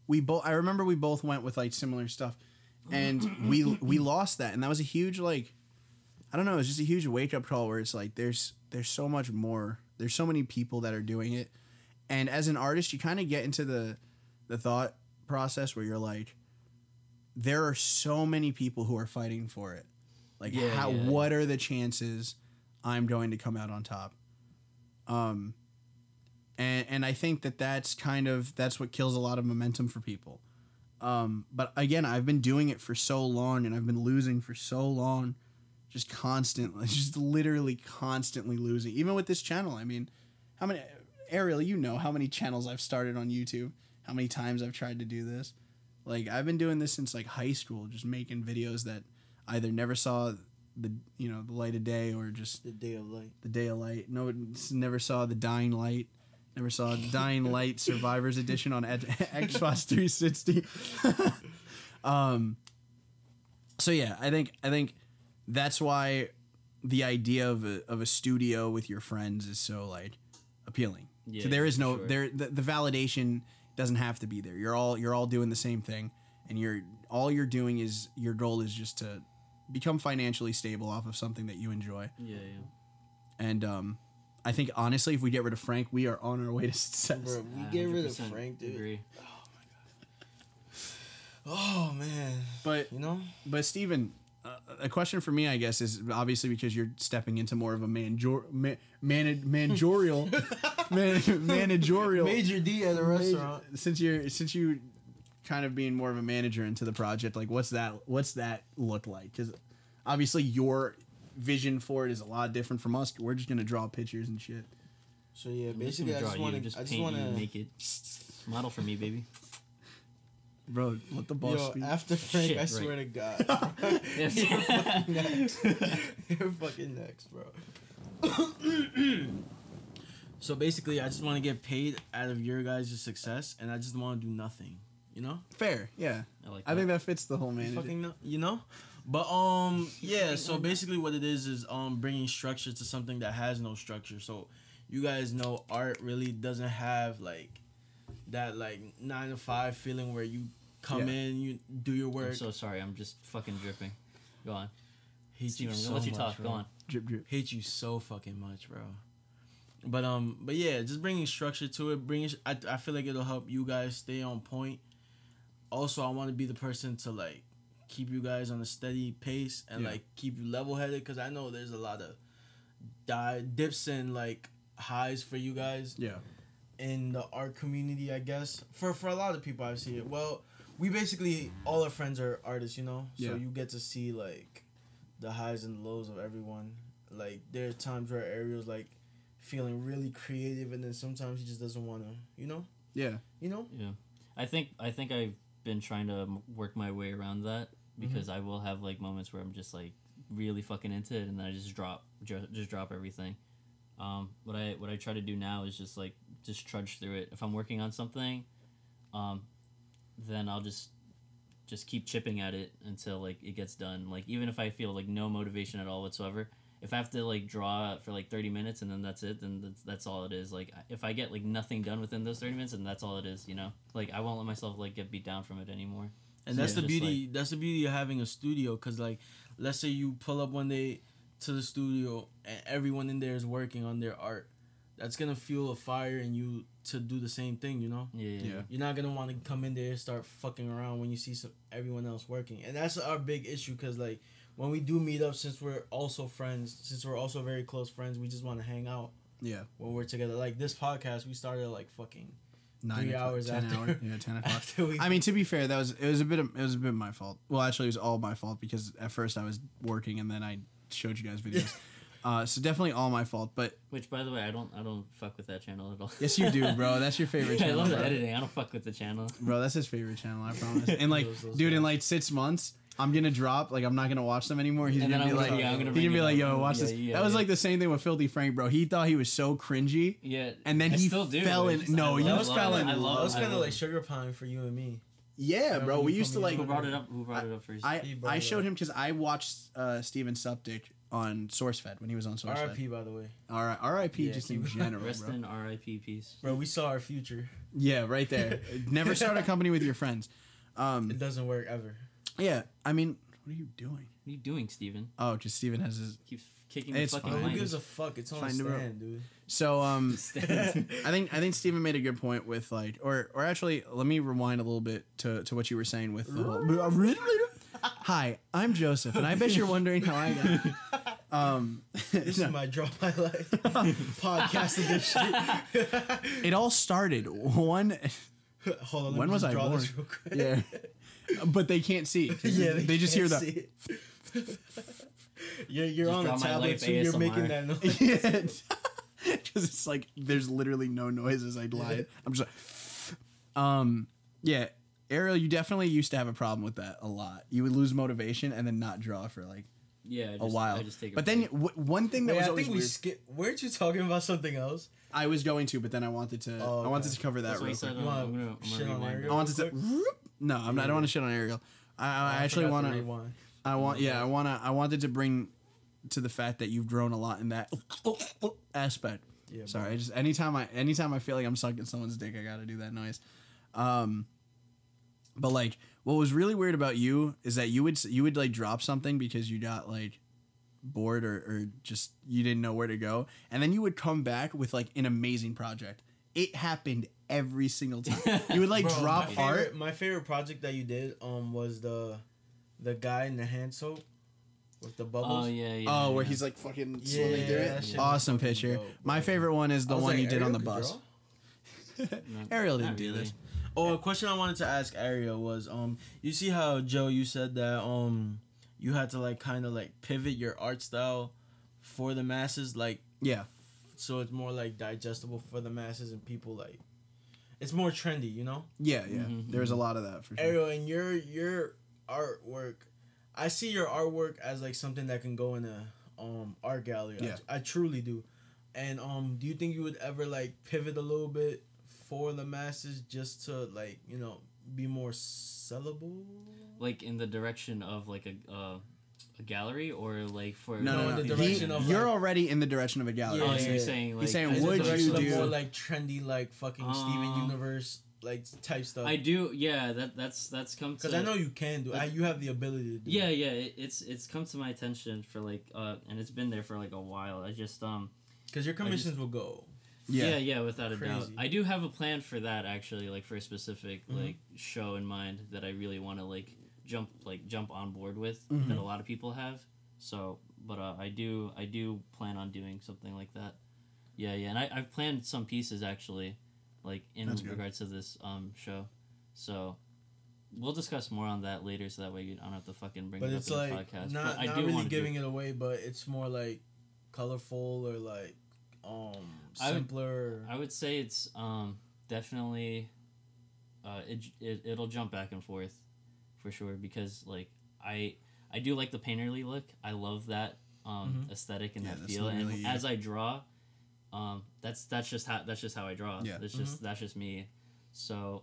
[SPEAKER 1] We both. I remember we both went with like similar stuff, and we lost that, and that was a huge like. I don't know. It's just a huge wake up call where it's like there's so much more. There's so many people that are doing it, and as an artist, you kind of get into the thought process where you're like, there are so many people who are fighting for it. Like, what are the chances I'm going to come out on top? And I think that's what kills a lot of momentum for people. But again, I've been doing it for so long, and I've been losing for so long. Just literally constantly losing. Even with this channel, I mean, Ariel, you know how many channels I've started on YouTube, how many times I've tried to do this. Like, I've been doing this since like high school, just making videos that either never saw the light of day, or just
[SPEAKER 3] the day of light.
[SPEAKER 1] The day of light. No, it never saw the dying light. Never saw Dying Light Survivors Edition on Xbox 360. So yeah, I think that's why the idea of a studio with your friends is so like appealing. Yeah, so there is no the validation doesn't have to be there. You're all doing the same thing, and all you're doing is your goal is just to become financially stable off of something that you enjoy.
[SPEAKER 2] Yeah.
[SPEAKER 1] And I think honestly, if we get rid of Frank, we are on our way to success.
[SPEAKER 3] Bro, we get rid of Frank, dude.
[SPEAKER 2] Agree.
[SPEAKER 3] Oh man.
[SPEAKER 1] But Steven, a question for me, I guess, is obviously because you're stepping into more of a managerial
[SPEAKER 3] Major D at a restaurant.
[SPEAKER 1] Since you kind of being more of a manager into the project, like what's that look like? Because obviously your vision for it is a lot different from us. We're just gonna draw pictures and shit.
[SPEAKER 3] So yeah, basically, I just want to
[SPEAKER 2] make it model for me, baby.
[SPEAKER 1] Bro, let the boss speak.
[SPEAKER 3] After Frank, I swear to God, you're fucking next. You're fucking next, bro. So basically, I just want to get paid out of your guys' success, and I just want to do nothing. You know?
[SPEAKER 1] Fair, yeah. I think that fits the whole manager. But yeah, so basically what it is bringing structure to something that has no structure. So you guys know art really doesn't have like that like 9 to 5 feeling where you come in, you do your work.
[SPEAKER 2] I'm so sorry, I'm just fucking dripping. Go on.
[SPEAKER 3] Hate
[SPEAKER 2] Steven,
[SPEAKER 3] you
[SPEAKER 2] I'm
[SPEAKER 3] so
[SPEAKER 2] gonna let you
[SPEAKER 3] much,
[SPEAKER 2] talk.
[SPEAKER 3] bro.
[SPEAKER 2] Go on.
[SPEAKER 1] Drip.
[SPEAKER 3] Hate you so fucking much, bro. But yeah, just bringing structure to it. I feel like it'll help you guys stay on point. Also, I want to be the person to like keep you guys on a steady pace and like keep you level headed, because I know there's a lot of dips and like highs for you guys.
[SPEAKER 1] Yeah.
[SPEAKER 3] In the art community, I guess for a lot of people, I see it. Well, we basically all our friends are artists, you know. So you get to see like the highs and lows of everyone. Like there are times where Ariel's like feeling really creative, and then sometimes he just doesn't want to, you know.
[SPEAKER 1] Yeah.
[SPEAKER 3] You know.
[SPEAKER 2] Yeah. I think I've been trying to work my way around that, because I will have like moments where I'm just like really fucking into it, and then I just drop everything. What I try to do now is just like trudge through it. If I'm working on something, then I'll just keep chipping at it until like it gets done. Like even if I feel like no motivation at all whatsoever, if I have to like draw for like 30 minutes and then that's it, then that's all it is. Like if I get like nothing done within those 30 minutes, and that's all it is, you know. Like I won't let myself like get beat down from it anymore.
[SPEAKER 3] And that's the beauty. Like, that's the beauty of having a studio. Cause like, let's say you pull up one day to the studio and everyone in there is working on their art. That's gonna fuel a fire in you to do the same thing. You know.
[SPEAKER 2] Yeah.
[SPEAKER 3] You're not gonna want to come in there and start fucking around when you see everyone else working. And that's our big issue. Cause like when we do meet up, since we're also very close friends, we just want to hang out.
[SPEAKER 1] Yeah.
[SPEAKER 3] When we're together, like this podcast, we started like fucking
[SPEAKER 1] 9
[SPEAKER 3] hours
[SPEAKER 1] 10
[SPEAKER 3] after.
[SPEAKER 1] hours. Yeah, 10 o'clock. I mean, to be fair, it was a bit my fault. Well, actually, it was all my fault, because at first I was working and then I showed you guys videos. So definitely all my fault. But
[SPEAKER 2] which, by the way, I don't fuck with that channel at all.
[SPEAKER 1] yes, you do, bro. That's your favorite channel.
[SPEAKER 2] I love the
[SPEAKER 1] bro.
[SPEAKER 2] editing. I don't fuck with the channel,
[SPEAKER 1] bro. That's his favorite channel. I promise. And like,
[SPEAKER 3] Those
[SPEAKER 1] dude,
[SPEAKER 3] guys.
[SPEAKER 1] in like 6 months, I'm gonna drop. Like, I'm not gonna watch them anymore. He's
[SPEAKER 2] and
[SPEAKER 1] gonna
[SPEAKER 2] then
[SPEAKER 1] be like,
[SPEAKER 2] I'm gonna
[SPEAKER 1] he's
[SPEAKER 2] bring
[SPEAKER 1] gonna be
[SPEAKER 2] it
[SPEAKER 1] like,
[SPEAKER 2] up.
[SPEAKER 1] yo, watch
[SPEAKER 2] Yeah,
[SPEAKER 1] this.
[SPEAKER 2] yeah,
[SPEAKER 1] That was
[SPEAKER 2] yeah.
[SPEAKER 1] like the same thing with Filthy Frank, bro. He thought he was so cringy.
[SPEAKER 2] Yeah,
[SPEAKER 1] And then
[SPEAKER 2] I
[SPEAKER 1] he
[SPEAKER 2] still do.
[SPEAKER 1] fell
[SPEAKER 2] It's
[SPEAKER 1] in.
[SPEAKER 2] just-
[SPEAKER 1] No,
[SPEAKER 2] I
[SPEAKER 1] you
[SPEAKER 2] love-
[SPEAKER 1] fell in
[SPEAKER 2] I
[SPEAKER 1] love.
[SPEAKER 2] love-
[SPEAKER 3] That was
[SPEAKER 2] I
[SPEAKER 3] kind of
[SPEAKER 2] love
[SPEAKER 3] like
[SPEAKER 2] it.
[SPEAKER 3] sugar pine for you and me.
[SPEAKER 1] Yeah, bro.
[SPEAKER 3] Remember
[SPEAKER 1] We
[SPEAKER 3] you
[SPEAKER 1] used to
[SPEAKER 3] told me
[SPEAKER 1] like.
[SPEAKER 2] Who brought it up? Who brought it up first?
[SPEAKER 3] He brought
[SPEAKER 1] I
[SPEAKER 3] it
[SPEAKER 1] showed
[SPEAKER 3] up.
[SPEAKER 1] him because I watched Steven Suptic on SourceFed when he was on SourceFed.
[SPEAKER 3] R.I.P. by the way,
[SPEAKER 1] R.I.P.
[SPEAKER 3] Yeah,
[SPEAKER 1] just
[SPEAKER 3] keep-
[SPEAKER 1] in general,
[SPEAKER 2] Rest
[SPEAKER 1] bro.
[SPEAKER 2] in R.I.P. peace.
[SPEAKER 3] bro. We saw our future.
[SPEAKER 1] Yeah, right there. Never start a company with your friends.
[SPEAKER 3] It doesn't work ever.
[SPEAKER 1] Yeah, I mean, what are you doing?
[SPEAKER 2] What are you doing, Steven?
[SPEAKER 1] Oh, just Steven has his.
[SPEAKER 2] Keeps kicking the
[SPEAKER 1] It's
[SPEAKER 2] fucking
[SPEAKER 1] fine.
[SPEAKER 3] Who
[SPEAKER 2] mic.
[SPEAKER 3] gives a fuck? It's on a
[SPEAKER 1] Fine to
[SPEAKER 3] stand, dude.
[SPEAKER 1] So
[SPEAKER 2] Stand.
[SPEAKER 1] I think Steven made a good point with like, or actually, let me rewind a little bit to what you were saying with the whole. Hi, I'm Joseph, and I bet you're wondering how I got.
[SPEAKER 3] This is my Drop My Life podcast edition.
[SPEAKER 1] It all started one.
[SPEAKER 3] Hold on, let
[SPEAKER 1] When
[SPEAKER 3] me
[SPEAKER 1] was
[SPEAKER 3] just
[SPEAKER 1] I
[SPEAKER 3] draw
[SPEAKER 1] born?
[SPEAKER 3] this real quick.
[SPEAKER 1] Yeah, but they can't see.
[SPEAKER 3] Yeah,
[SPEAKER 1] they just hear
[SPEAKER 3] can't
[SPEAKER 1] the.
[SPEAKER 3] see it. You're
[SPEAKER 2] Just
[SPEAKER 3] on the
[SPEAKER 2] Drop My
[SPEAKER 3] tablet
[SPEAKER 2] Life
[SPEAKER 3] too. You're
[SPEAKER 2] ASMR.
[SPEAKER 3] making that noise.
[SPEAKER 1] Yeah, because it's like there's literally no noises. I lied. I'm just like, yeah. Ariel, you definitely used to have a problem with that a lot. You would lose motivation and then not draw for like
[SPEAKER 2] Yeah,
[SPEAKER 1] a while.
[SPEAKER 2] I just take
[SPEAKER 1] But then one thing that
[SPEAKER 3] Wait,
[SPEAKER 1] was
[SPEAKER 3] I
[SPEAKER 1] always
[SPEAKER 3] think we
[SPEAKER 1] weird.
[SPEAKER 3] skipped. Weren't you talking about something else?
[SPEAKER 1] I was going to, but then I wanted to.
[SPEAKER 3] Oh,
[SPEAKER 1] I wanted
[SPEAKER 3] okay.
[SPEAKER 1] to cover that
[SPEAKER 2] That's what
[SPEAKER 1] real
[SPEAKER 2] he said.
[SPEAKER 1] quick.
[SPEAKER 3] You wanna
[SPEAKER 2] I'm
[SPEAKER 3] shit
[SPEAKER 2] gonna
[SPEAKER 3] on
[SPEAKER 2] rewind.
[SPEAKER 3] Ariel?
[SPEAKER 1] I wanted to. No, I'm not. I don't want to shit on Ariel. I actually want to.
[SPEAKER 3] rewind.
[SPEAKER 1] I want. Yeah, I wanted to bring to the fact that you've grown a lot in that aspect.
[SPEAKER 3] Yeah,
[SPEAKER 1] Sorry, I just anytime I feel like I'm sucking someone's dick, I gotta do that noise. But like, what was really weird about you is that you would like drop something because you got like bored or just you didn't know where to go, and then you would come back with like an amazing project. It happened every single time. You would like
[SPEAKER 3] Bro,
[SPEAKER 1] drop art.
[SPEAKER 3] My favorite project that you did was the guy in the hand soap with the bubbles.
[SPEAKER 2] Oh yeah.
[SPEAKER 1] Oh, where
[SPEAKER 2] yeah.
[SPEAKER 1] he's like fucking
[SPEAKER 3] Yeah,
[SPEAKER 1] swimming through
[SPEAKER 3] that
[SPEAKER 1] it.
[SPEAKER 3] shit was
[SPEAKER 1] Awesome
[SPEAKER 3] fucking
[SPEAKER 1] picture.
[SPEAKER 3] dope,
[SPEAKER 1] My
[SPEAKER 3] bro.
[SPEAKER 1] favorite one is the
[SPEAKER 3] I was
[SPEAKER 1] one
[SPEAKER 3] like,
[SPEAKER 1] you did on
[SPEAKER 3] Ariel
[SPEAKER 1] the
[SPEAKER 3] could
[SPEAKER 1] bus.
[SPEAKER 3] draw?
[SPEAKER 1] Ariel
[SPEAKER 2] Not
[SPEAKER 1] didn't do
[SPEAKER 2] really.
[SPEAKER 1] this.
[SPEAKER 3] Oh, a question I wanted to ask Ariel was you see how Joe you said that you had to like kind of like pivot your art style for the masses, like
[SPEAKER 1] Yeah.
[SPEAKER 3] so it's more like digestible for the masses and people like it's more trendy, you know?
[SPEAKER 1] Yeah.
[SPEAKER 2] Mhm,
[SPEAKER 1] There's a lot of that for sure.
[SPEAKER 3] Ariel, and your artwork, I see your artwork as like something that can go in a art gallery.
[SPEAKER 1] Yeah.
[SPEAKER 3] I truly do. And do you think you would ever like pivot a little bit for the masses just to like, you know, be more sellable?
[SPEAKER 2] Like in the direction of like a gallery or like for
[SPEAKER 1] No,
[SPEAKER 3] in the
[SPEAKER 1] no.
[SPEAKER 3] direction of,
[SPEAKER 1] You're
[SPEAKER 3] like-
[SPEAKER 1] already in the direction of a gallery.
[SPEAKER 2] Oh,
[SPEAKER 3] Yeah.
[SPEAKER 2] so you're saying like
[SPEAKER 1] He's saying,
[SPEAKER 3] As a
[SPEAKER 1] would you
[SPEAKER 3] direction of
[SPEAKER 1] do-
[SPEAKER 3] more like trendy, like fucking Steven Universe, like type stuff?
[SPEAKER 2] I do, yeah. That's come to
[SPEAKER 3] Because I know you can do. You have the ability to do.
[SPEAKER 2] Yeah,
[SPEAKER 3] it.
[SPEAKER 2] yeah. It's come to my attention for like and it's been there for like a while. I just
[SPEAKER 3] Because your commissions will go.
[SPEAKER 2] yeah, without a doubt.
[SPEAKER 3] Crazy.
[SPEAKER 2] I do have a plan for that actually, like for a specific like show in mind that I really want to like jump on board with that a lot of people have. So, but I do plan on doing something like that. Yeah, and I've planned some pieces actually, like in
[SPEAKER 1] That's good.
[SPEAKER 2] regards to this show. So we'll discuss more on that later, so that way you don't have to fucking bring
[SPEAKER 3] But
[SPEAKER 2] it
[SPEAKER 3] it's
[SPEAKER 2] up in
[SPEAKER 3] like
[SPEAKER 2] the podcast.
[SPEAKER 3] not
[SPEAKER 2] but I do
[SPEAKER 3] really
[SPEAKER 2] wanna
[SPEAKER 3] giving it away, but it's more like colorful or like simpler.
[SPEAKER 2] I would say it's definitely it'll jump back and forth for sure, because like I do like the painterly look. I love that aesthetic and
[SPEAKER 1] Yeah,
[SPEAKER 2] that
[SPEAKER 1] that's
[SPEAKER 2] feel. And
[SPEAKER 1] really-
[SPEAKER 2] as I draw, that's just how I draw.
[SPEAKER 1] Yeah.
[SPEAKER 2] That's just me. So,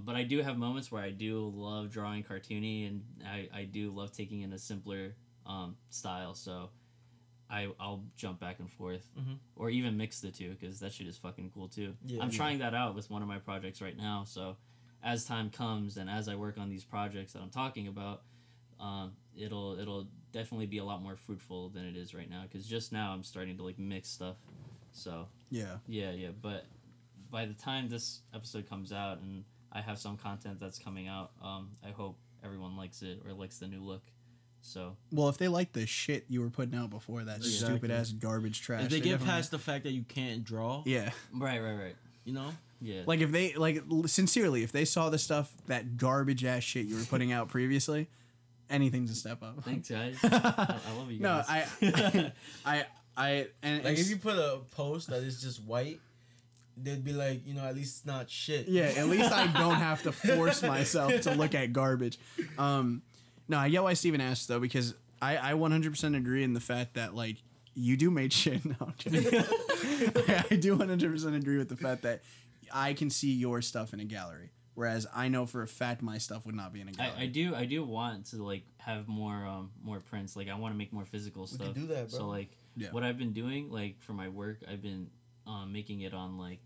[SPEAKER 2] but I do have moments where I do love drawing cartoony, and I do love taking in a simpler style. So I'll jump back and forth, or even mix the two, because that shit is fucking cool too.
[SPEAKER 3] Yeah,
[SPEAKER 2] I'm
[SPEAKER 3] yeah.
[SPEAKER 2] trying that out with one of my projects right now. So as time comes and as I work on these projects that I'm talking about, it'll definitely be a lot more fruitful than it is right now, because just now I'm starting to like mix stuff. So
[SPEAKER 1] Yeah.
[SPEAKER 2] yeah, but by the time this episode comes out and I have some content that's coming out, I hope everyone likes it or likes the new look. So
[SPEAKER 1] Well, if they like the shit you were putting out before, that
[SPEAKER 3] Exactly.
[SPEAKER 1] stupid ass garbage trash.
[SPEAKER 3] If they get
[SPEAKER 1] definitely-
[SPEAKER 3] past the fact that you can't draw,
[SPEAKER 1] Yeah.
[SPEAKER 2] right,
[SPEAKER 3] you know,
[SPEAKER 2] yeah.
[SPEAKER 1] Like if they sincerely, if they saw the stuff, that garbage ass shit you were putting out previously, anything's a step up.
[SPEAKER 2] Thanks, guys. I love you
[SPEAKER 1] No,
[SPEAKER 2] guys.
[SPEAKER 3] if you put a post that is just white, they'd be like, at least it's not shit.
[SPEAKER 1] Yeah, at least I don't have to force myself to look at garbage. No, I get why Steven asked though, because I 100% agree in the fact that like you do make shit. No, I'm kidding. I do 100% agree with the fact that I can see your stuff in a gallery, whereas I know for a fact my stuff would not be in a gallery.
[SPEAKER 2] I do want to like have more prints. Like I want to make more physical stuff.
[SPEAKER 3] We can do that, bro.
[SPEAKER 2] So like what I've been doing like for my work, I've been making it on like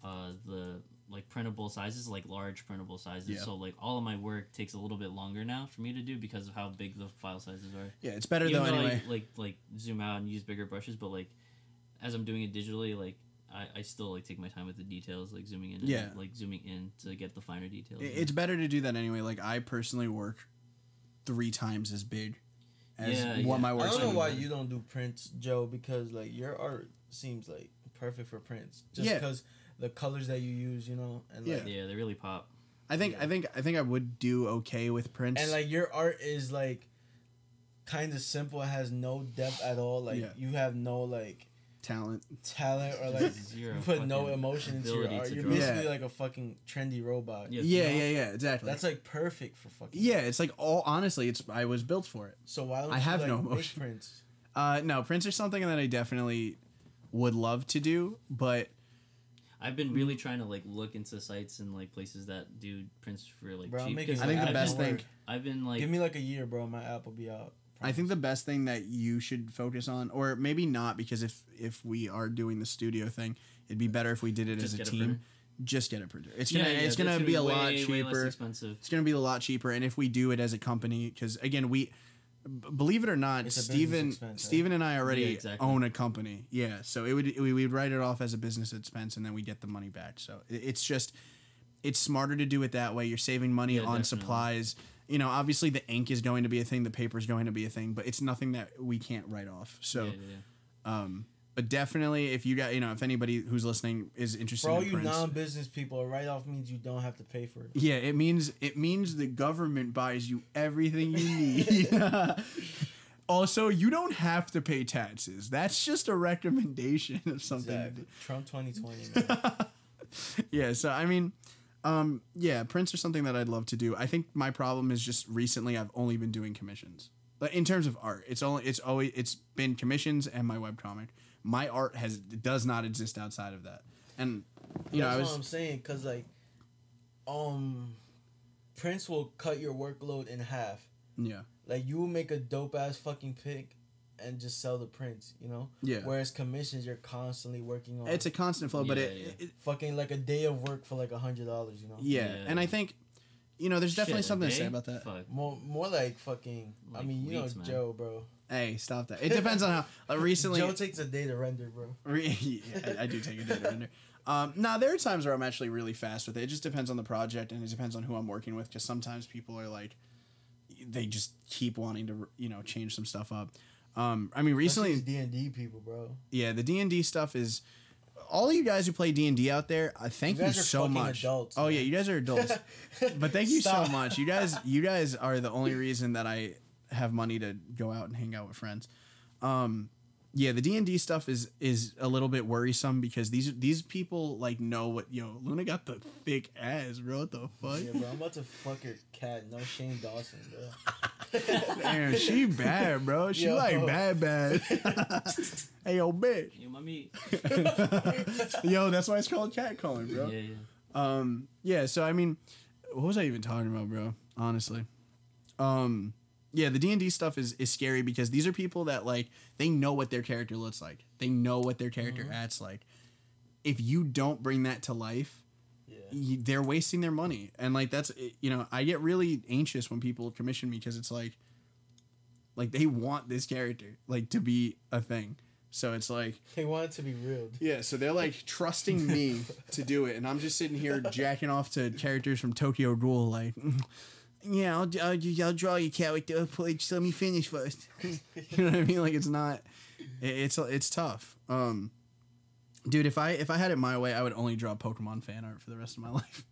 [SPEAKER 2] the like printable sizes, like large printable sizes. Yeah. So like all of my work takes a little bit longer now for me to do because of how big the file sizes are.
[SPEAKER 1] Yeah, it's better though anyway.
[SPEAKER 2] Like zoom out and use bigger brushes, but like as I'm doing it digitally, like I still like take my time with the details, like zooming in, and, like zooming in to get the finer details. It's
[SPEAKER 1] better to do that anyway. Like I personally work 3 times as big as what my work.
[SPEAKER 3] I don't know why you don't do prints, Joe, because like your art seems like perfect for prints. Just because the colors that you use, and like,
[SPEAKER 2] they really pop.
[SPEAKER 1] I think I would do okay with prints.
[SPEAKER 3] And like your art is like kind of simple. It has no depth at all. Like you have no like
[SPEAKER 1] talent
[SPEAKER 3] or like you put no emotion into your art. You're basically like a fucking trendy robot.
[SPEAKER 1] Yeah, exactly.
[SPEAKER 3] That's like perfect for fucking.
[SPEAKER 1] Yeah, it's like honestly, I was built for it.
[SPEAKER 3] So why don't
[SPEAKER 1] I have no emotion?
[SPEAKER 3] Prints?
[SPEAKER 1] No, prints are something that I definitely would love to do, but
[SPEAKER 2] I've been really trying to like look into sites and like places that do prints for like cheap.
[SPEAKER 1] I think the best thing.
[SPEAKER 2] I've been like,
[SPEAKER 3] give me like a year, bro. My app will be out.
[SPEAKER 1] I think the best thing that you should focus on, or maybe not, because if we are doing the studio thing, it'd be better if we did it as a team. Just get a printer. It's gonna be a lot cheaper. Way less expensive. It's gonna be a lot cheaper, and if we do it as a company, because again, believe it or not, Steven and I already own a company. Yeah, so we would write it off as a business expense, and then we get the money back. So it's smarter to do it that way. You're saving money on supplies. Obviously the ink is going to be a thing, the paper is going to be a thing, but it's nothing that we can't write off. So, but definitely, if you got, if anybody who's listening is interested,
[SPEAKER 3] for all
[SPEAKER 1] in
[SPEAKER 3] you
[SPEAKER 1] prints,
[SPEAKER 3] non-business people, a write-off means you don't have to pay for it.
[SPEAKER 1] Yeah, it means the government buys you everything you need. Also, you don't have to pay taxes. That's just a recommendation of something.
[SPEAKER 3] Exactly. Trump 2020. Man.
[SPEAKER 1] Yeah. So I mean. Prints are something that I'd love to do. I think my problem is just recently I've only been doing commissions. But in terms of art, it's been commissions and my webcomic. My art does not exist outside of that. And
[SPEAKER 3] that's what I'm saying, cuz like prints will cut your workload in half.
[SPEAKER 1] Yeah.
[SPEAKER 3] Like you will make a dope ass fucking pic and just sell the prints,
[SPEAKER 1] Yeah.
[SPEAKER 3] Whereas commissions, you're constantly working on.
[SPEAKER 1] It's a constant flow, but it
[SPEAKER 3] fucking like a day of work for like $100,
[SPEAKER 1] Yeah, and I think, there's definitely something to say about that.
[SPEAKER 2] Fuck.
[SPEAKER 3] More like fucking. Like I mean, weeks, man. Joe, bro.
[SPEAKER 1] Hey, stop that. It depends on how recently.
[SPEAKER 3] Joe takes a day to render, bro.
[SPEAKER 1] Yeah, I do take a day to render. There are times where I'm actually really fast with it. It just depends on the project and it depends on who I'm working with. Because sometimes people are like, they just keep wanting to change some stuff up. I mean, recently
[SPEAKER 3] D&D people, bro.
[SPEAKER 1] Yeah, the D&D stuff is all you guys who play D&D out there. Thank you so much.
[SPEAKER 3] Adults,
[SPEAKER 1] yeah, you guys are adults, but thank you so much. You guys are the only reason that I have money to go out and hang out with friends. Yeah, the D&D stuff is a little bit worrisome because these people like know what Luna got the thick ass, bro. What the fuck?
[SPEAKER 3] Yeah, bro, I'm about to fuck her cat. No Shane Dawson, bro.
[SPEAKER 1] Damn, she bad, bro. She bad. Hey, yo, bitch.
[SPEAKER 2] Yo, my meat.
[SPEAKER 1] Yo, that's why it's called catcalling, bro.
[SPEAKER 2] Yeah.
[SPEAKER 1] Yeah. So I mean, what was I even talking about, bro? Honestly. Yeah, the D&D stuff is scary because these are people that like they know what their character looks like. They know what their character acts like. If you don't bring that to life, they're wasting their money. And like that's I get really anxious when people commission me because it's like they want this character like to be a thing. So it's like
[SPEAKER 3] they want it to be real.
[SPEAKER 1] Yeah, so they're like trusting me to do it, and I'm just sitting here jacking off to characters from Tokyo Ghoul like. Yeah, I'll draw your character. Just let me finish first. You know what I mean? Like it's tough. Dude, if I had it my way, I would only draw Pokemon fan art for the rest of my life.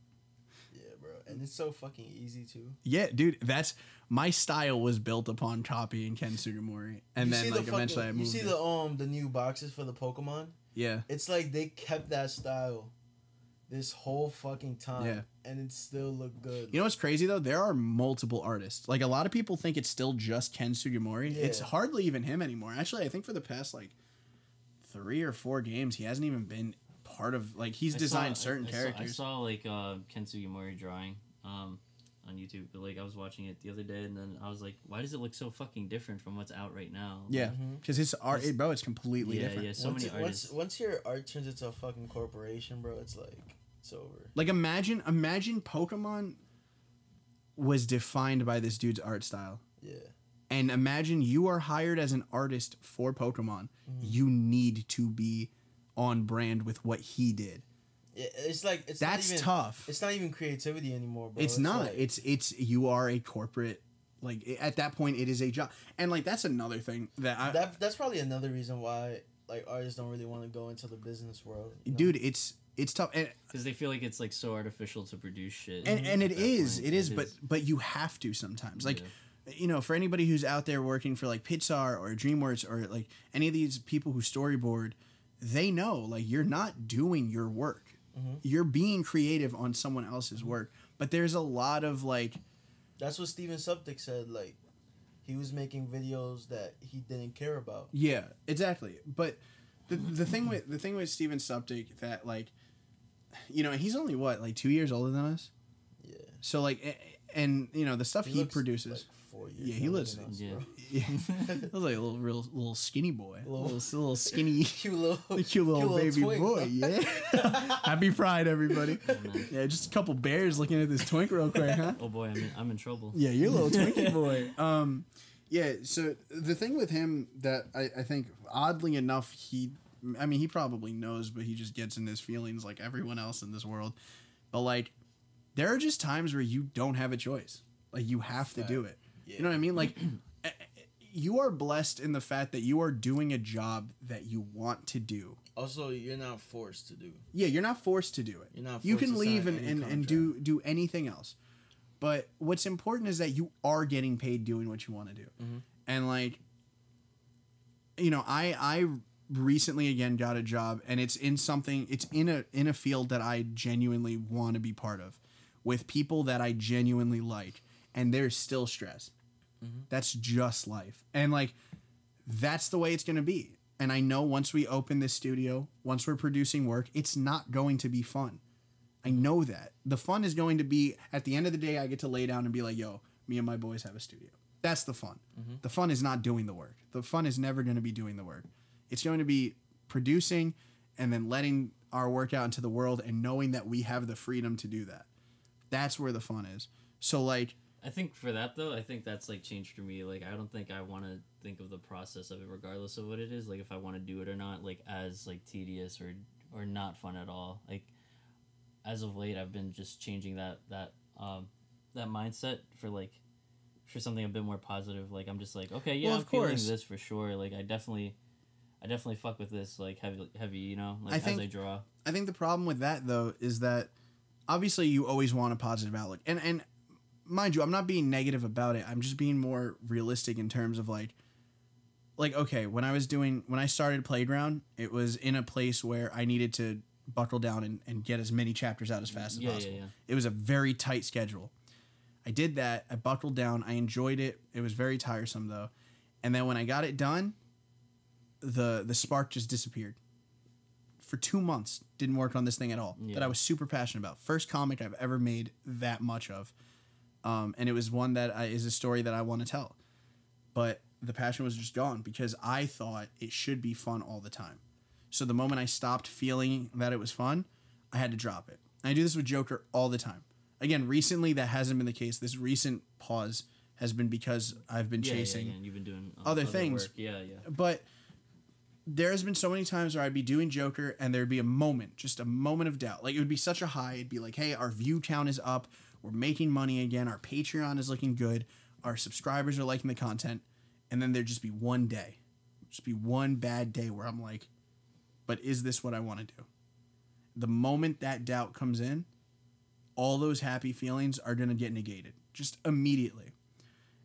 [SPEAKER 3] Yeah, bro. And it's so fucking easy too.
[SPEAKER 1] Yeah, dude, that's my style was built upon copying Ken Sugimori, and
[SPEAKER 3] You
[SPEAKER 1] then
[SPEAKER 3] see
[SPEAKER 1] like
[SPEAKER 3] the
[SPEAKER 1] eventually I moved.
[SPEAKER 3] You see the new boxes for the Pokemon?
[SPEAKER 1] Yeah,
[SPEAKER 3] It's like they kept that style this whole fucking time,
[SPEAKER 1] Yeah.
[SPEAKER 3] and it still looked good.
[SPEAKER 1] you know what's crazy though? There are multiple artists. Like a lot of people think it's still just Ken Sugimori.
[SPEAKER 3] Yeah.
[SPEAKER 1] It's hardly even him anymore. Actually, I think for the past like 3 or 4 games, he hasn't even been part of. Like he's designed certain characters.
[SPEAKER 2] I saw like Ken Sugimori drawing on YouTube, but like I was watching it the other day, and then I was like, why does it look so fucking different from what's out right now?
[SPEAKER 1] Yeah, because his art, bro, it's completely different.
[SPEAKER 2] Yeah, so many artists.
[SPEAKER 3] Once your art turns into a fucking corporation, bro, it's like it's over.
[SPEAKER 1] Like imagine Pokemon was defined by this dude's art style.
[SPEAKER 3] Yeah.
[SPEAKER 1] And imagine you are hired as an artist for Pokemon. You need to be on brand with what he did.
[SPEAKER 3] It's like
[SPEAKER 1] That's
[SPEAKER 3] not even,
[SPEAKER 1] tough.
[SPEAKER 3] It's not even creativity anymore, bro.
[SPEAKER 1] It's not.
[SPEAKER 3] Like,
[SPEAKER 1] It's you are a corporate. Like at that point, it is a job. And like that's another thing that
[SPEAKER 3] that's probably another reason why like artists don't really want to go into the business world. You know?
[SPEAKER 1] dude, it's tough.
[SPEAKER 2] Because they feel like it's like so artificial to produce shit.
[SPEAKER 1] And it is, but you have to sometimes. Like, you know, for anybody who's out there working for like Pixar or DreamWorks or like any of these people who storyboard, they know like you're not doing your work. You're being creative on someone else's work. But there's a lot of like,
[SPEAKER 3] that's what Steven Subtic said. Like, he was making videos that he didn't care about.
[SPEAKER 1] yeah, exactly. But the thing with Steven Subtic that like, you know, he's only what, like 2 years older than us.
[SPEAKER 3] Yeah.
[SPEAKER 1] So like, and you know the stuff he
[SPEAKER 3] looks
[SPEAKER 1] produces.
[SPEAKER 3] like 4 years
[SPEAKER 1] Yeah, he looks.
[SPEAKER 3] younger than us,
[SPEAKER 2] Yeah.
[SPEAKER 3] bro.
[SPEAKER 1] Yeah, he was like a little skinny boy, little skinny,
[SPEAKER 3] Cute little
[SPEAKER 1] baby
[SPEAKER 3] twink,
[SPEAKER 1] boy.
[SPEAKER 3] huh?
[SPEAKER 1] Yeah. Happy Pride, everybody. Yeah, just a couple bears looking at this twink real quick, huh?
[SPEAKER 2] Oh boy, I'm in trouble.
[SPEAKER 1] Yeah, you're a little twinkie boy. Yeah. So the thing with him that I think oddly enough he probably knows, but he just gets in his feelings like everyone else in this world. But like, there are just times where you don't have a choice. Like you have to do it.
[SPEAKER 3] Yeah.
[SPEAKER 1] You know what I mean? Like, you are blessed in the fact that you are doing a job that you want to do.
[SPEAKER 3] Also, you're not forced to do.
[SPEAKER 1] Yeah, you're not forced to do it.
[SPEAKER 3] You're not
[SPEAKER 1] You
[SPEAKER 3] forced
[SPEAKER 1] can
[SPEAKER 3] to
[SPEAKER 1] leave
[SPEAKER 3] sign any
[SPEAKER 1] and do anything else. But what's important is that you are getting paid doing what you want to do. And like, you know, I recently again got a job, and it's in a field that I genuinely want to be part of, with people that I genuinely like, and there's still stress. That's just life. And like, that's the way it's going to be. And I know once we open this studio, once we're producing work, it's not going to be fun. I know that. The fun is going to be, at the end of the day, I get to lay down and be like, yo, me and my boys have a studio. That's the fun. The fun is not doing the work. The fun is never going to be doing the work. It's going to be producing and then letting our work out into the world and knowing that we have the freedom to do that. That's where the fun is. So like,
[SPEAKER 2] I think for that though, I think that's like changed for me. Like, I don't think I want to think of the process of it, regardless of what it is. Like, if I want to do it or not, like as like tedious or not fun at all. Like, as of late, I've been just changing that mindset for something a bit more positive. Like, I'm just like, okay, yeah,
[SPEAKER 1] well,
[SPEAKER 2] I'm feeling this for sure. Like, I definitely fuck with this like heavy, you know. Like, as I draw.
[SPEAKER 1] I think the problem with that though is that obviously you always want a positive outlook, and mind you, I'm not being negative about it. I'm just being more realistic in terms of like okay, when I started Playground, it was in a place where I needed to buckle down and get as many chapters out as fast as possible.
[SPEAKER 2] Yeah.
[SPEAKER 1] It was a very tight schedule. I did that. I buckled down. I enjoyed it. It was very tiresome though. And then when I got it done, the spark just disappeared. For 2 months, didn't work on this thing at all.
[SPEAKER 2] Yeah.
[SPEAKER 1] That I was super passionate about. First comic I've ever made that much of. And it was one that is a story that I want to tell. But the passion was just gone because I thought it should be fun all the time. So the moment I stopped feeling that it was fun, I had to drop it. I do this with Joker all the time. Again, recently that hasn't been the case. This recent pause has been because I've been chasing
[SPEAKER 2] and you've been doing
[SPEAKER 1] other things.
[SPEAKER 2] Work. Yeah.
[SPEAKER 1] But there has been so many times where I'd be doing Joker and there'd be a moment, just a moment of doubt. Like, it would be such a high. It'd be like, hey, our view count is up. We're making money again. Our Patreon is looking good. Our subscribers are liking the content. And then there'd just be one day. Just be one bad day where I'm like, but is this what I want to do? The moment that doubt comes in, all those happy feelings are going to get negated just immediately.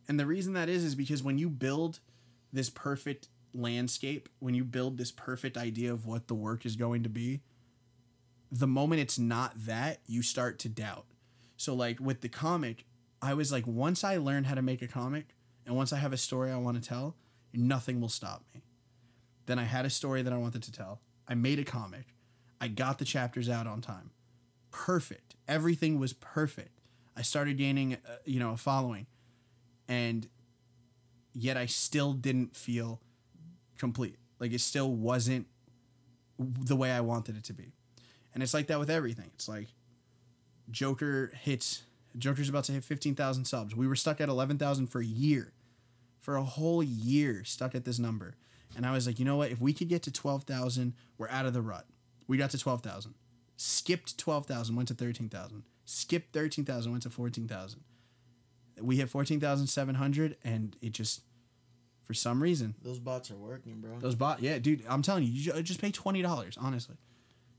[SPEAKER 1] And the reason that is because when you build this perfect landscape, when you build this perfect idea of what the work is going to be, the moment it's not that, you start to doubt. So like with the comic, I was like, once I learn how to make a comic and once I have a story I want to tell, nothing will stop me. Then I had a story that I wanted to tell. I made a comic. I got the chapters out on time. Perfect. Everything was perfect. I started gaining, a following. And yet I still didn't feel complete. Like it still wasn't the way I wanted it to be. And it's like that with everything. It's like Joker's about to hit 15,000 subs. We were stuck at 11,000 for a year. For a whole year, stuck at this number. And I was like, you know what? If we could get to 12,000, we're out of the rut. We got to 12,000. Skipped 12,000, went to 13,000. Skipped 13,000, went to 14,000. We hit 14,700, and it just, for some reason.
[SPEAKER 3] Those bots are working, bro.
[SPEAKER 1] Yeah, dude, I'm telling you, you just pay $20, honestly.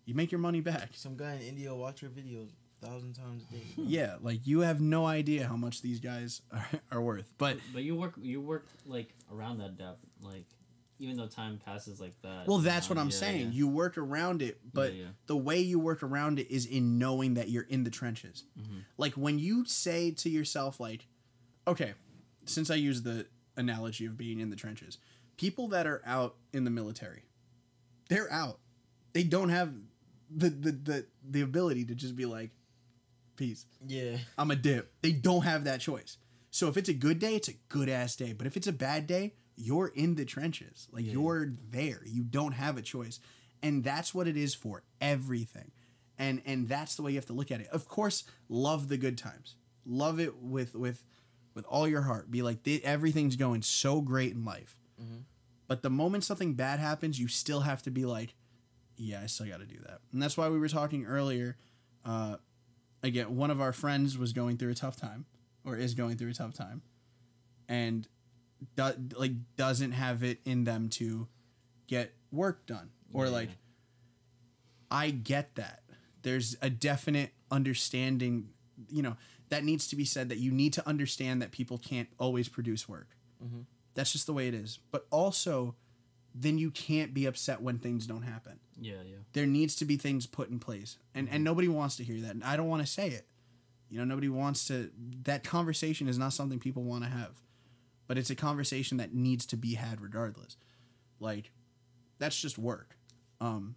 [SPEAKER 1] You make your money back.
[SPEAKER 3] Some guy in India watch your videos 1,000 times a day.
[SPEAKER 1] Yeah, like you have no idea how much these guys are worth. But
[SPEAKER 2] you work like around that depth, like even though time passes like that.
[SPEAKER 1] Well, that's what I'm saying. Yeah. You work around it, but the way you work around it is in knowing that you're in the trenches. Mm-hmm. Like when you say to yourself, like, okay, since I use the analogy of being in the trenches, people that are out in the military, they're out. They don't have the ability to just be like, peace.
[SPEAKER 3] Yeah.
[SPEAKER 1] I'm a dip. They don't have that choice. So if it's a good day, it's a good ass day. But if it's a bad day, you're in the trenches. Like you're there. You don't have a choice. And that's what it is for everything. And that's the way you have to look at it. Of course, love the good times. Love it with all your heart. Be like, everything's going so great in life. Mm-hmm. But the moment something bad happens, you still have to be like, yeah, I still got to do that. And that's why we were talking earlier. Again, one of our friends was going through a tough time, or is going through a tough time, and doesn't have it in them to get work done, or I get that. There's a definite understanding, that needs to be said, that you need to understand that people can't always produce work. Mm-hmm. That's just the way it is. But also, then you can't be upset when things don't happen.
[SPEAKER 2] Yeah.
[SPEAKER 1] There needs to be things put in place. And nobody wants to hear that. And I don't want to say it. Nobody wants to... That conversation is not something people want to have. But it's a conversation that needs to be had regardless. Like, that's just work. And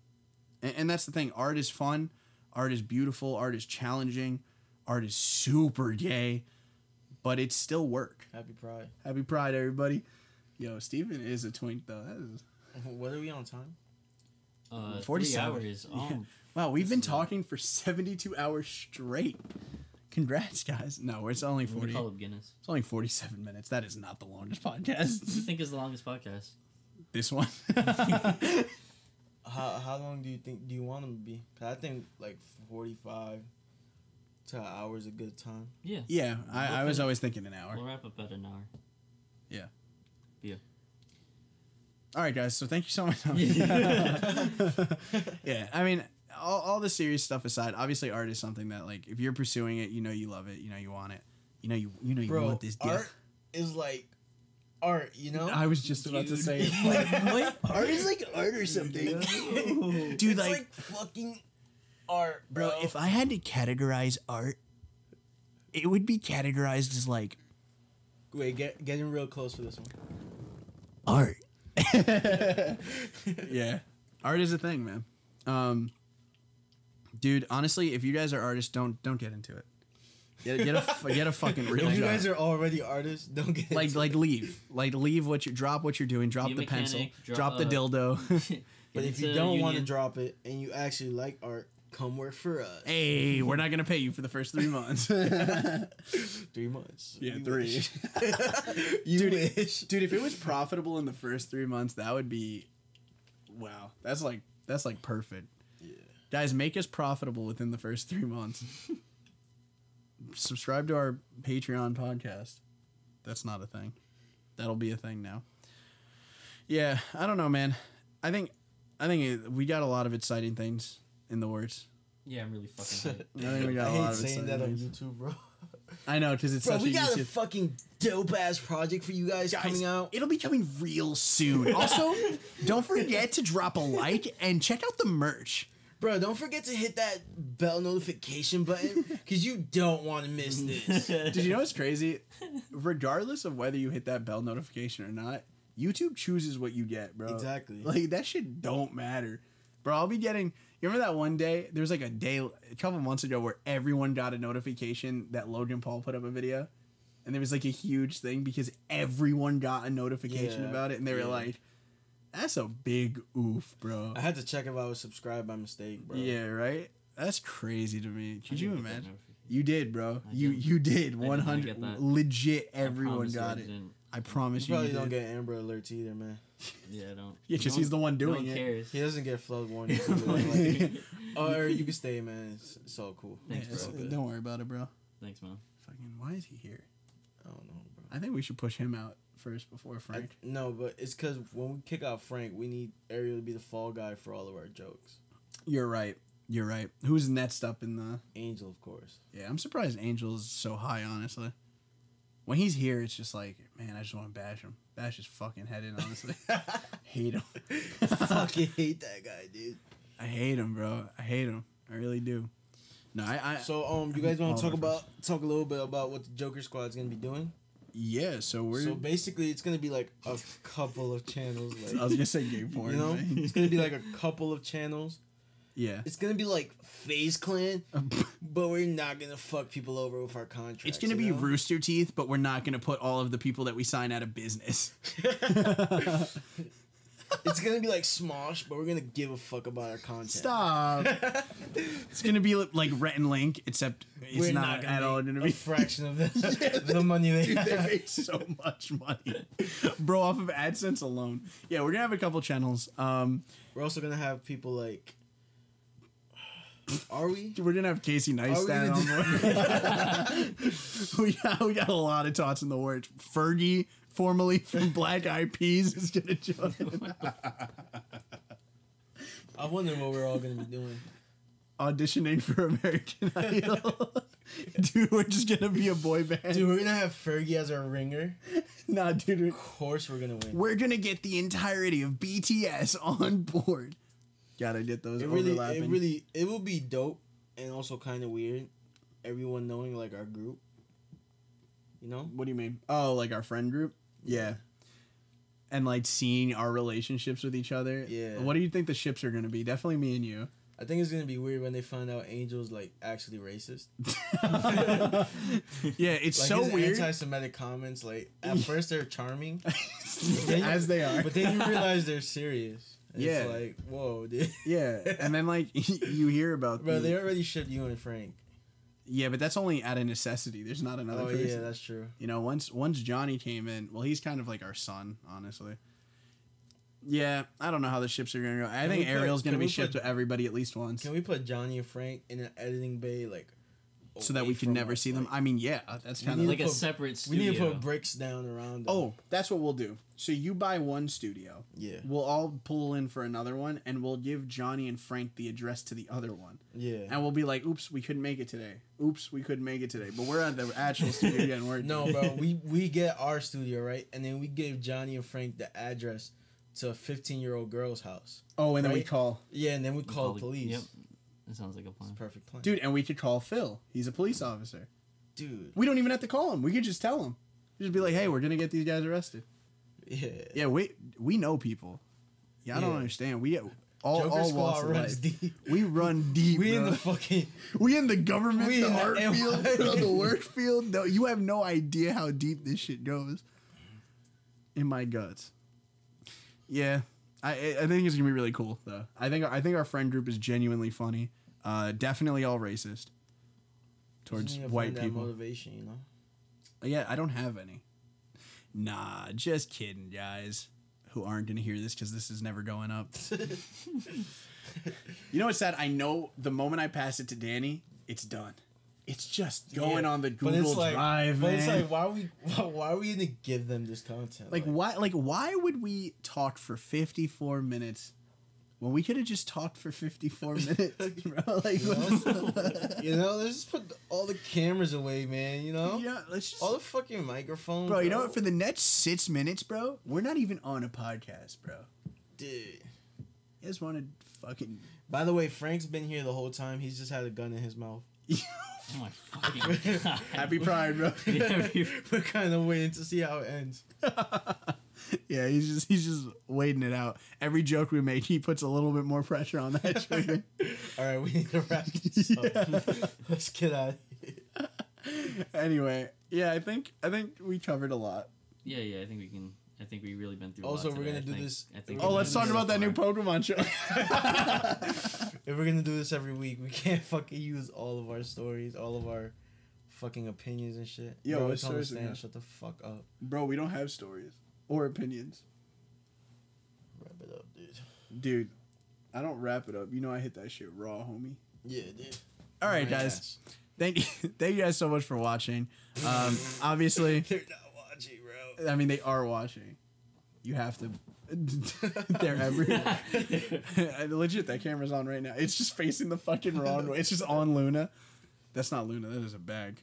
[SPEAKER 1] that's the thing. Art is fun. Art is beautiful. Art is challenging. Art is super gay. But it's still work.
[SPEAKER 3] Happy Pride.
[SPEAKER 1] Happy Pride, everybody. Yo, Steven is a twink, though. That is...
[SPEAKER 3] What are we on time?
[SPEAKER 1] 47
[SPEAKER 2] hours.
[SPEAKER 1] Yeah. Wow, we've been talking for 72 hours straight. Congrats, guys. No, it's only 40.
[SPEAKER 2] Call up Guinness.
[SPEAKER 1] It's only 47 minutes. That is not the longest podcast.
[SPEAKER 2] What do you think is the longest podcast?
[SPEAKER 1] This one.
[SPEAKER 3] How long do you want them to be? 'Cause I think like 45 to an hour is a good time.
[SPEAKER 2] Yeah.
[SPEAKER 1] Yeah, I was always thinking an hour.
[SPEAKER 2] We'll wrap up at an hour.
[SPEAKER 1] Yeah.
[SPEAKER 2] Yeah.
[SPEAKER 1] All right, guys. So thank you so much. Yeah, I mean, all the serious stuff aside, obviously art is something that, like, if you're pursuing it, you love it, you want it, you want this deal.
[SPEAKER 3] Art is like art,
[SPEAKER 1] I was just about to say it. What? Art is like art or something. Dude,
[SPEAKER 3] it's like fucking art, bro.
[SPEAKER 1] If I had to categorize art, it would be categorized as like...
[SPEAKER 3] Wait, getting real close for this one.
[SPEAKER 1] Art. Yeah. Art is a thing, man. Dude, honestly, if you guys are artists, don't get into it. Get a fucking real job.
[SPEAKER 3] If you guys are already artists, don't get into
[SPEAKER 1] it. Leave. Drop what you're doing. Drop the pencil. Drop the dildo.
[SPEAKER 3] But if you don't want to drop it and you actually like art, come work for us.
[SPEAKER 1] Hey, we're not gonna pay you for the first 3 months.
[SPEAKER 3] 3 months.
[SPEAKER 1] Yeah, 3.
[SPEAKER 3] Wish.
[SPEAKER 1] Dude, if it was profitable in the first 3 months, that would be, wow. That's like perfect.
[SPEAKER 3] Yeah.
[SPEAKER 1] Guys, make us profitable within the first 3 months. Subscribe to our Patreon podcast. That's not a thing. That'll be a thing now. Yeah, I don't know, man. I think we got a lot of exciting things in the works.
[SPEAKER 2] Yeah, I'm really fucking hyped.
[SPEAKER 1] I think we got
[SPEAKER 3] I
[SPEAKER 1] a lot
[SPEAKER 3] hate
[SPEAKER 1] of
[SPEAKER 3] saying that on
[SPEAKER 1] excitement.
[SPEAKER 3] YouTube, bro.
[SPEAKER 1] I know, because it's
[SPEAKER 3] Bro,
[SPEAKER 1] such
[SPEAKER 3] we
[SPEAKER 1] a
[SPEAKER 3] got a
[SPEAKER 1] YouTube.
[SPEAKER 3] fucking dope ass project for you guys coming out.
[SPEAKER 1] It'll be coming real soon. Also, don't forget to drop a like and check out the merch.
[SPEAKER 3] Bro, don't forget to hit that bell notification button because you don't want to miss this.
[SPEAKER 1] Did you know what's crazy? Regardless of whether you hit that bell notification or not, YouTube chooses what you get, bro.
[SPEAKER 3] Exactly.
[SPEAKER 1] Like, that shit don't matter. Bro, I'll be getting... You remember that one day? There was like a couple months ago where everyone got a notification that Logan Paul put up a video. And there was like a huge thing because everyone got a notification about it. And they were like, that's a big oof, bro.
[SPEAKER 3] I had to check if I was subscribed by mistake, bro.
[SPEAKER 1] Yeah, right? That's crazy to me. Could you
[SPEAKER 2] didn't get that
[SPEAKER 1] imagine? You did, bro.
[SPEAKER 2] I
[SPEAKER 1] You did.
[SPEAKER 2] I
[SPEAKER 1] 100.
[SPEAKER 2] did not get that.
[SPEAKER 1] Legit,
[SPEAKER 2] I
[SPEAKER 1] everyone
[SPEAKER 2] promise
[SPEAKER 1] got
[SPEAKER 2] I
[SPEAKER 1] it.
[SPEAKER 2] didn't.
[SPEAKER 1] I promise
[SPEAKER 3] You
[SPEAKER 1] you.
[SPEAKER 3] probably
[SPEAKER 1] You
[SPEAKER 3] don't
[SPEAKER 1] did.
[SPEAKER 3] get Amber Alerts either, man.
[SPEAKER 2] Yeah, I don't.
[SPEAKER 1] Yeah, 'cause
[SPEAKER 2] No
[SPEAKER 1] he's the one
[SPEAKER 2] no
[SPEAKER 1] doing it.
[SPEAKER 2] Cares.
[SPEAKER 3] He doesn't get flood warnings. Like, or you can stay, man. It's all cool.
[SPEAKER 2] Thanks,
[SPEAKER 1] Yeah,
[SPEAKER 2] bro.
[SPEAKER 1] don't worry about it, bro.
[SPEAKER 2] Thanks, man.
[SPEAKER 1] Fucking, why is he here?
[SPEAKER 3] I don't know, bro.
[SPEAKER 1] I think we should push him out first before Frank.
[SPEAKER 3] No, but it's because when we kick out Frank, we need Ariel to be the fall guy for all of our jokes.
[SPEAKER 1] You're right. You're right. Who's next up in the...
[SPEAKER 3] Angel, of course.
[SPEAKER 1] Yeah, I'm surprised Angel's so high, honestly. When he's here, it's just like, man, I just want to bash him. Bash his fucking head in, honestly. Hate him.
[SPEAKER 3] Fucking hate that guy, dude.
[SPEAKER 1] I hate him, bro. I hate him. I really do. No,
[SPEAKER 3] So, you guys want to talk a little bit about what the Joker Squad's gonna be doing?
[SPEAKER 1] Yeah, so we're...
[SPEAKER 3] So basically, it's gonna be like a couple of channels. Like,
[SPEAKER 1] I was gonna say gay porn,
[SPEAKER 3] you know,
[SPEAKER 1] man.
[SPEAKER 3] it's gonna be like a couple of channels.
[SPEAKER 1] Yeah.
[SPEAKER 3] It's gonna be like FaZe Clan, but we're not gonna fuck people over with our contracts.
[SPEAKER 1] It's gonna be Rooster Teeth, but we're not gonna put all of the people that we sign out of business.
[SPEAKER 3] It's gonna be like Smosh, but we're gonna give a fuck about our content.
[SPEAKER 1] Stop. It's gonna be like Rhett and Link, except it's
[SPEAKER 3] We're
[SPEAKER 1] not
[SPEAKER 3] gonna
[SPEAKER 1] at all
[SPEAKER 3] make
[SPEAKER 1] gonna
[SPEAKER 3] a
[SPEAKER 1] be
[SPEAKER 3] fraction of the money they
[SPEAKER 1] Dude, they
[SPEAKER 3] have.
[SPEAKER 1] make so much money, bro, off of AdSense alone. Yeah, we're gonna have a couple channels.
[SPEAKER 3] We're also gonna have people like. Are we?
[SPEAKER 1] We're gonna have Casey Neistat on board. we got a lot of tots in the works. Fergie, formerly from Black Eyed Peas, is gonna join.
[SPEAKER 3] I wonder what we're all gonna be doing.
[SPEAKER 1] Auditioning for American Idol. Dude, we're just gonna be a boy band.
[SPEAKER 3] Dude, we're gonna have Fergie as our ringer.
[SPEAKER 1] Nah, dude.
[SPEAKER 3] Of course, we're gonna win.
[SPEAKER 1] We're gonna get the entirety of BTS on board. Gotta get those overlapping.
[SPEAKER 3] It will be dope and also kind of weird. Everyone knowing like our group. You know?
[SPEAKER 1] What do you mean? Oh, like our friend group? Yeah. And like seeing our relationships with each other.
[SPEAKER 3] Yeah.
[SPEAKER 1] What do you think the ships are gonna be? Definitely me and you.
[SPEAKER 3] I think it's gonna be weird when they find out Angel's like actually racist.
[SPEAKER 1] Yeah, it's
[SPEAKER 3] Like
[SPEAKER 1] so
[SPEAKER 3] his
[SPEAKER 1] weird.
[SPEAKER 3] Anti-Semitic comments, like at first they're charming,
[SPEAKER 1] As they are.
[SPEAKER 3] but then you realize they're serious. And
[SPEAKER 1] Yeah.
[SPEAKER 3] It's like, whoa, dude.
[SPEAKER 1] Yeah. And then like you hear about
[SPEAKER 3] Bro, they already shipped you and Frank.
[SPEAKER 1] Yeah, but that's only out of necessity. There's not another person.
[SPEAKER 3] Yeah, that's true.
[SPEAKER 1] You know, once Johnny came in, well, he's kind of like our son, honestly. Yeah, I don't know how the ships are gonna go. I think Ariel's gonna be shipped to everybody at least once,
[SPEAKER 3] Can we put Johnny and Frank in an editing bay, like,
[SPEAKER 1] so that we can never see them?
[SPEAKER 3] Like,
[SPEAKER 1] I mean, yeah, that's kind of
[SPEAKER 2] Like a separate
[SPEAKER 3] we
[SPEAKER 2] studio.
[SPEAKER 3] need to put bricks down around them.
[SPEAKER 1] Oh, that's what we'll do. So you buy one studio.
[SPEAKER 3] Yeah.
[SPEAKER 1] We'll all pull in for another one, and we'll give Johnny and Frank the address to the other one.
[SPEAKER 3] Yeah.
[SPEAKER 1] And we'll be like, "Oops, we couldn't make it today. Oops, we couldn't make it today." But we're at the actual studio getting work.
[SPEAKER 3] No, bro. We get our studio, right? And then we give Johnny and Frank the address to a 15-year-old girl's house.
[SPEAKER 1] Oh, and then we
[SPEAKER 3] Right?
[SPEAKER 1] call.
[SPEAKER 3] Yeah, and then we call the police.
[SPEAKER 2] Yep. That sounds like a plan.
[SPEAKER 3] It's a perfect plan.
[SPEAKER 1] Dude, and we could call Phil. He's a police officer.
[SPEAKER 3] Dude.
[SPEAKER 1] We don't even have to call him. We could just tell him. Just be like, "Hey, we're gonna get these guys arrested."
[SPEAKER 3] Yeah.
[SPEAKER 1] Yeah, we know people. Yeah, I don't
[SPEAKER 3] Yeah.
[SPEAKER 1] understand. We all
[SPEAKER 3] Joker
[SPEAKER 1] walks
[SPEAKER 3] Squad
[SPEAKER 1] of
[SPEAKER 3] runs
[SPEAKER 1] life.
[SPEAKER 3] deep.
[SPEAKER 1] We run deep.
[SPEAKER 3] We in
[SPEAKER 1] bro.
[SPEAKER 3] the fucking...
[SPEAKER 1] We in the government,
[SPEAKER 3] We
[SPEAKER 1] the
[SPEAKER 3] in the
[SPEAKER 1] art
[SPEAKER 3] NY.
[SPEAKER 1] field, bro, the work field. No, you have no idea how deep this shit goes. In my guts. Yeah, I think it's gonna be really cool though. I think our friend group is genuinely funny. Definitely all racist towards
[SPEAKER 3] Just need to
[SPEAKER 1] white
[SPEAKER 3] find that
[SPEAKER 1] people.
[SPEAKER 3] motivation, you know?
[SPEAKER 1] Yeah, I don't have any. Nah, just kidding, guys. Who aren't gonna hear this because this is never going up. You know what's sad? I know the moment I pass it to Danny, it's done. It's just going on the Google Drive,
[SPEAKER 3] but
[SPEAKER 1] man.
[SPEAKER 3] it's like, why are we gonna give them this content?
[SPEAKER 1] Why would we talk for 54 minutes Well, we could have just talked for 54 minutes, bro. Like,
[SPEAKER 3] let's just put all the cameras away, man.
[SPEAKER 1] Yeah, let's just
[SPEAKER 3] all the fucking microphones,
[SPEAKER 1] bro. You know what? For the next 6 minutes, bro, we're not even on a podcast, bro.
[SPEAKER 3] Dude,
[SPEAKER 1] you just want to fucking.
[SPEAKER 3] By the way, Frank's been here the whole time. He's just had a gun in his mouth.
[SPEAKER 2] Oh my fucking God.
[SPEAKER 1] Happy Pride, bro.
[SPEAKER 3] We're kind of waiting to see how it ends.
[SPEAKER 1] Yeah, he's just waiting it out. Every joke we make, he puts a little bit more pressure on that trigger.
[SPEAKER 3] All right, we need to wrap this up. Let's get out of here.
[SPEAKER 1] Anyway, yeah, I think we covered a lot.
[SPEAKER 2] Yeah, I think we can. I think we really been through.
[SPEAKER 3] Also,
[SPEAKER 2] a lot
[SPEAKER 3] we're
[SPEAKER 2] today,
[SPEAKER 3] gonna do this.
[SPEAKER 1] Let's talk about that new Pokemon show.
[SPEAKER 3] If we're gonna do this every week, we can't fucking use all of our stories, all of our fucking opinions and shit.
[SPEAKER 1] Yo,
[SPEAKER 3] bro,
[SPEAKER 1] what's stories?
[SPEAKER 3] Shut the fuck up,
[SPEAKER 1] bro. We don't have stories or opinions.
[SPEAKER 3] Wrap it up, dude.
[SPEAKER 1] Dude, I don't wrap it up. You know I hit that shit raw, homie.
[SPEAKER 3] Yeah, dude.
[SPEAKER 1] All right, guys. Thank you guys so much for watching. Obviously,
[SPEAKER 3] they're not watching, bro.
[SPEAKER 1] I mean, they are watching. You have to. They're everywhere. Legit, that camera's on right now. It's just facing the fucking wrong way. It's just on Luna. That's not Luna. That is a bag.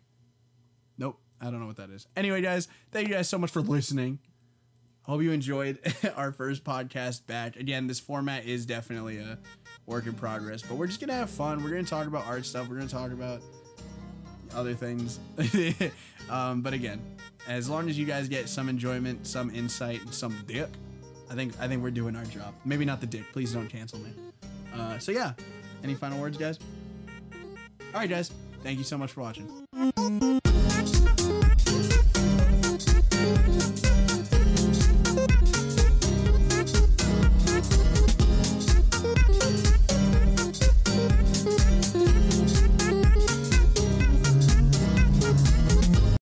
[SPEAKER 1] Nope. I don't know what that is. Anyway, guys, thank you guys so much for listening. Hope you enjoyed our first podcast back. Again, this format is definitely a work in progress, but we're just going to have fun. We're going to talk about art stuff. We're going to talk about other things. But again, as long as you guys get some enjoyment, some insight, and some dick, I think we're doing our job. Maybe not the dick. Please don't cancel me. So yeah, any final words, guys? All right, guys. Thank you so much for watching.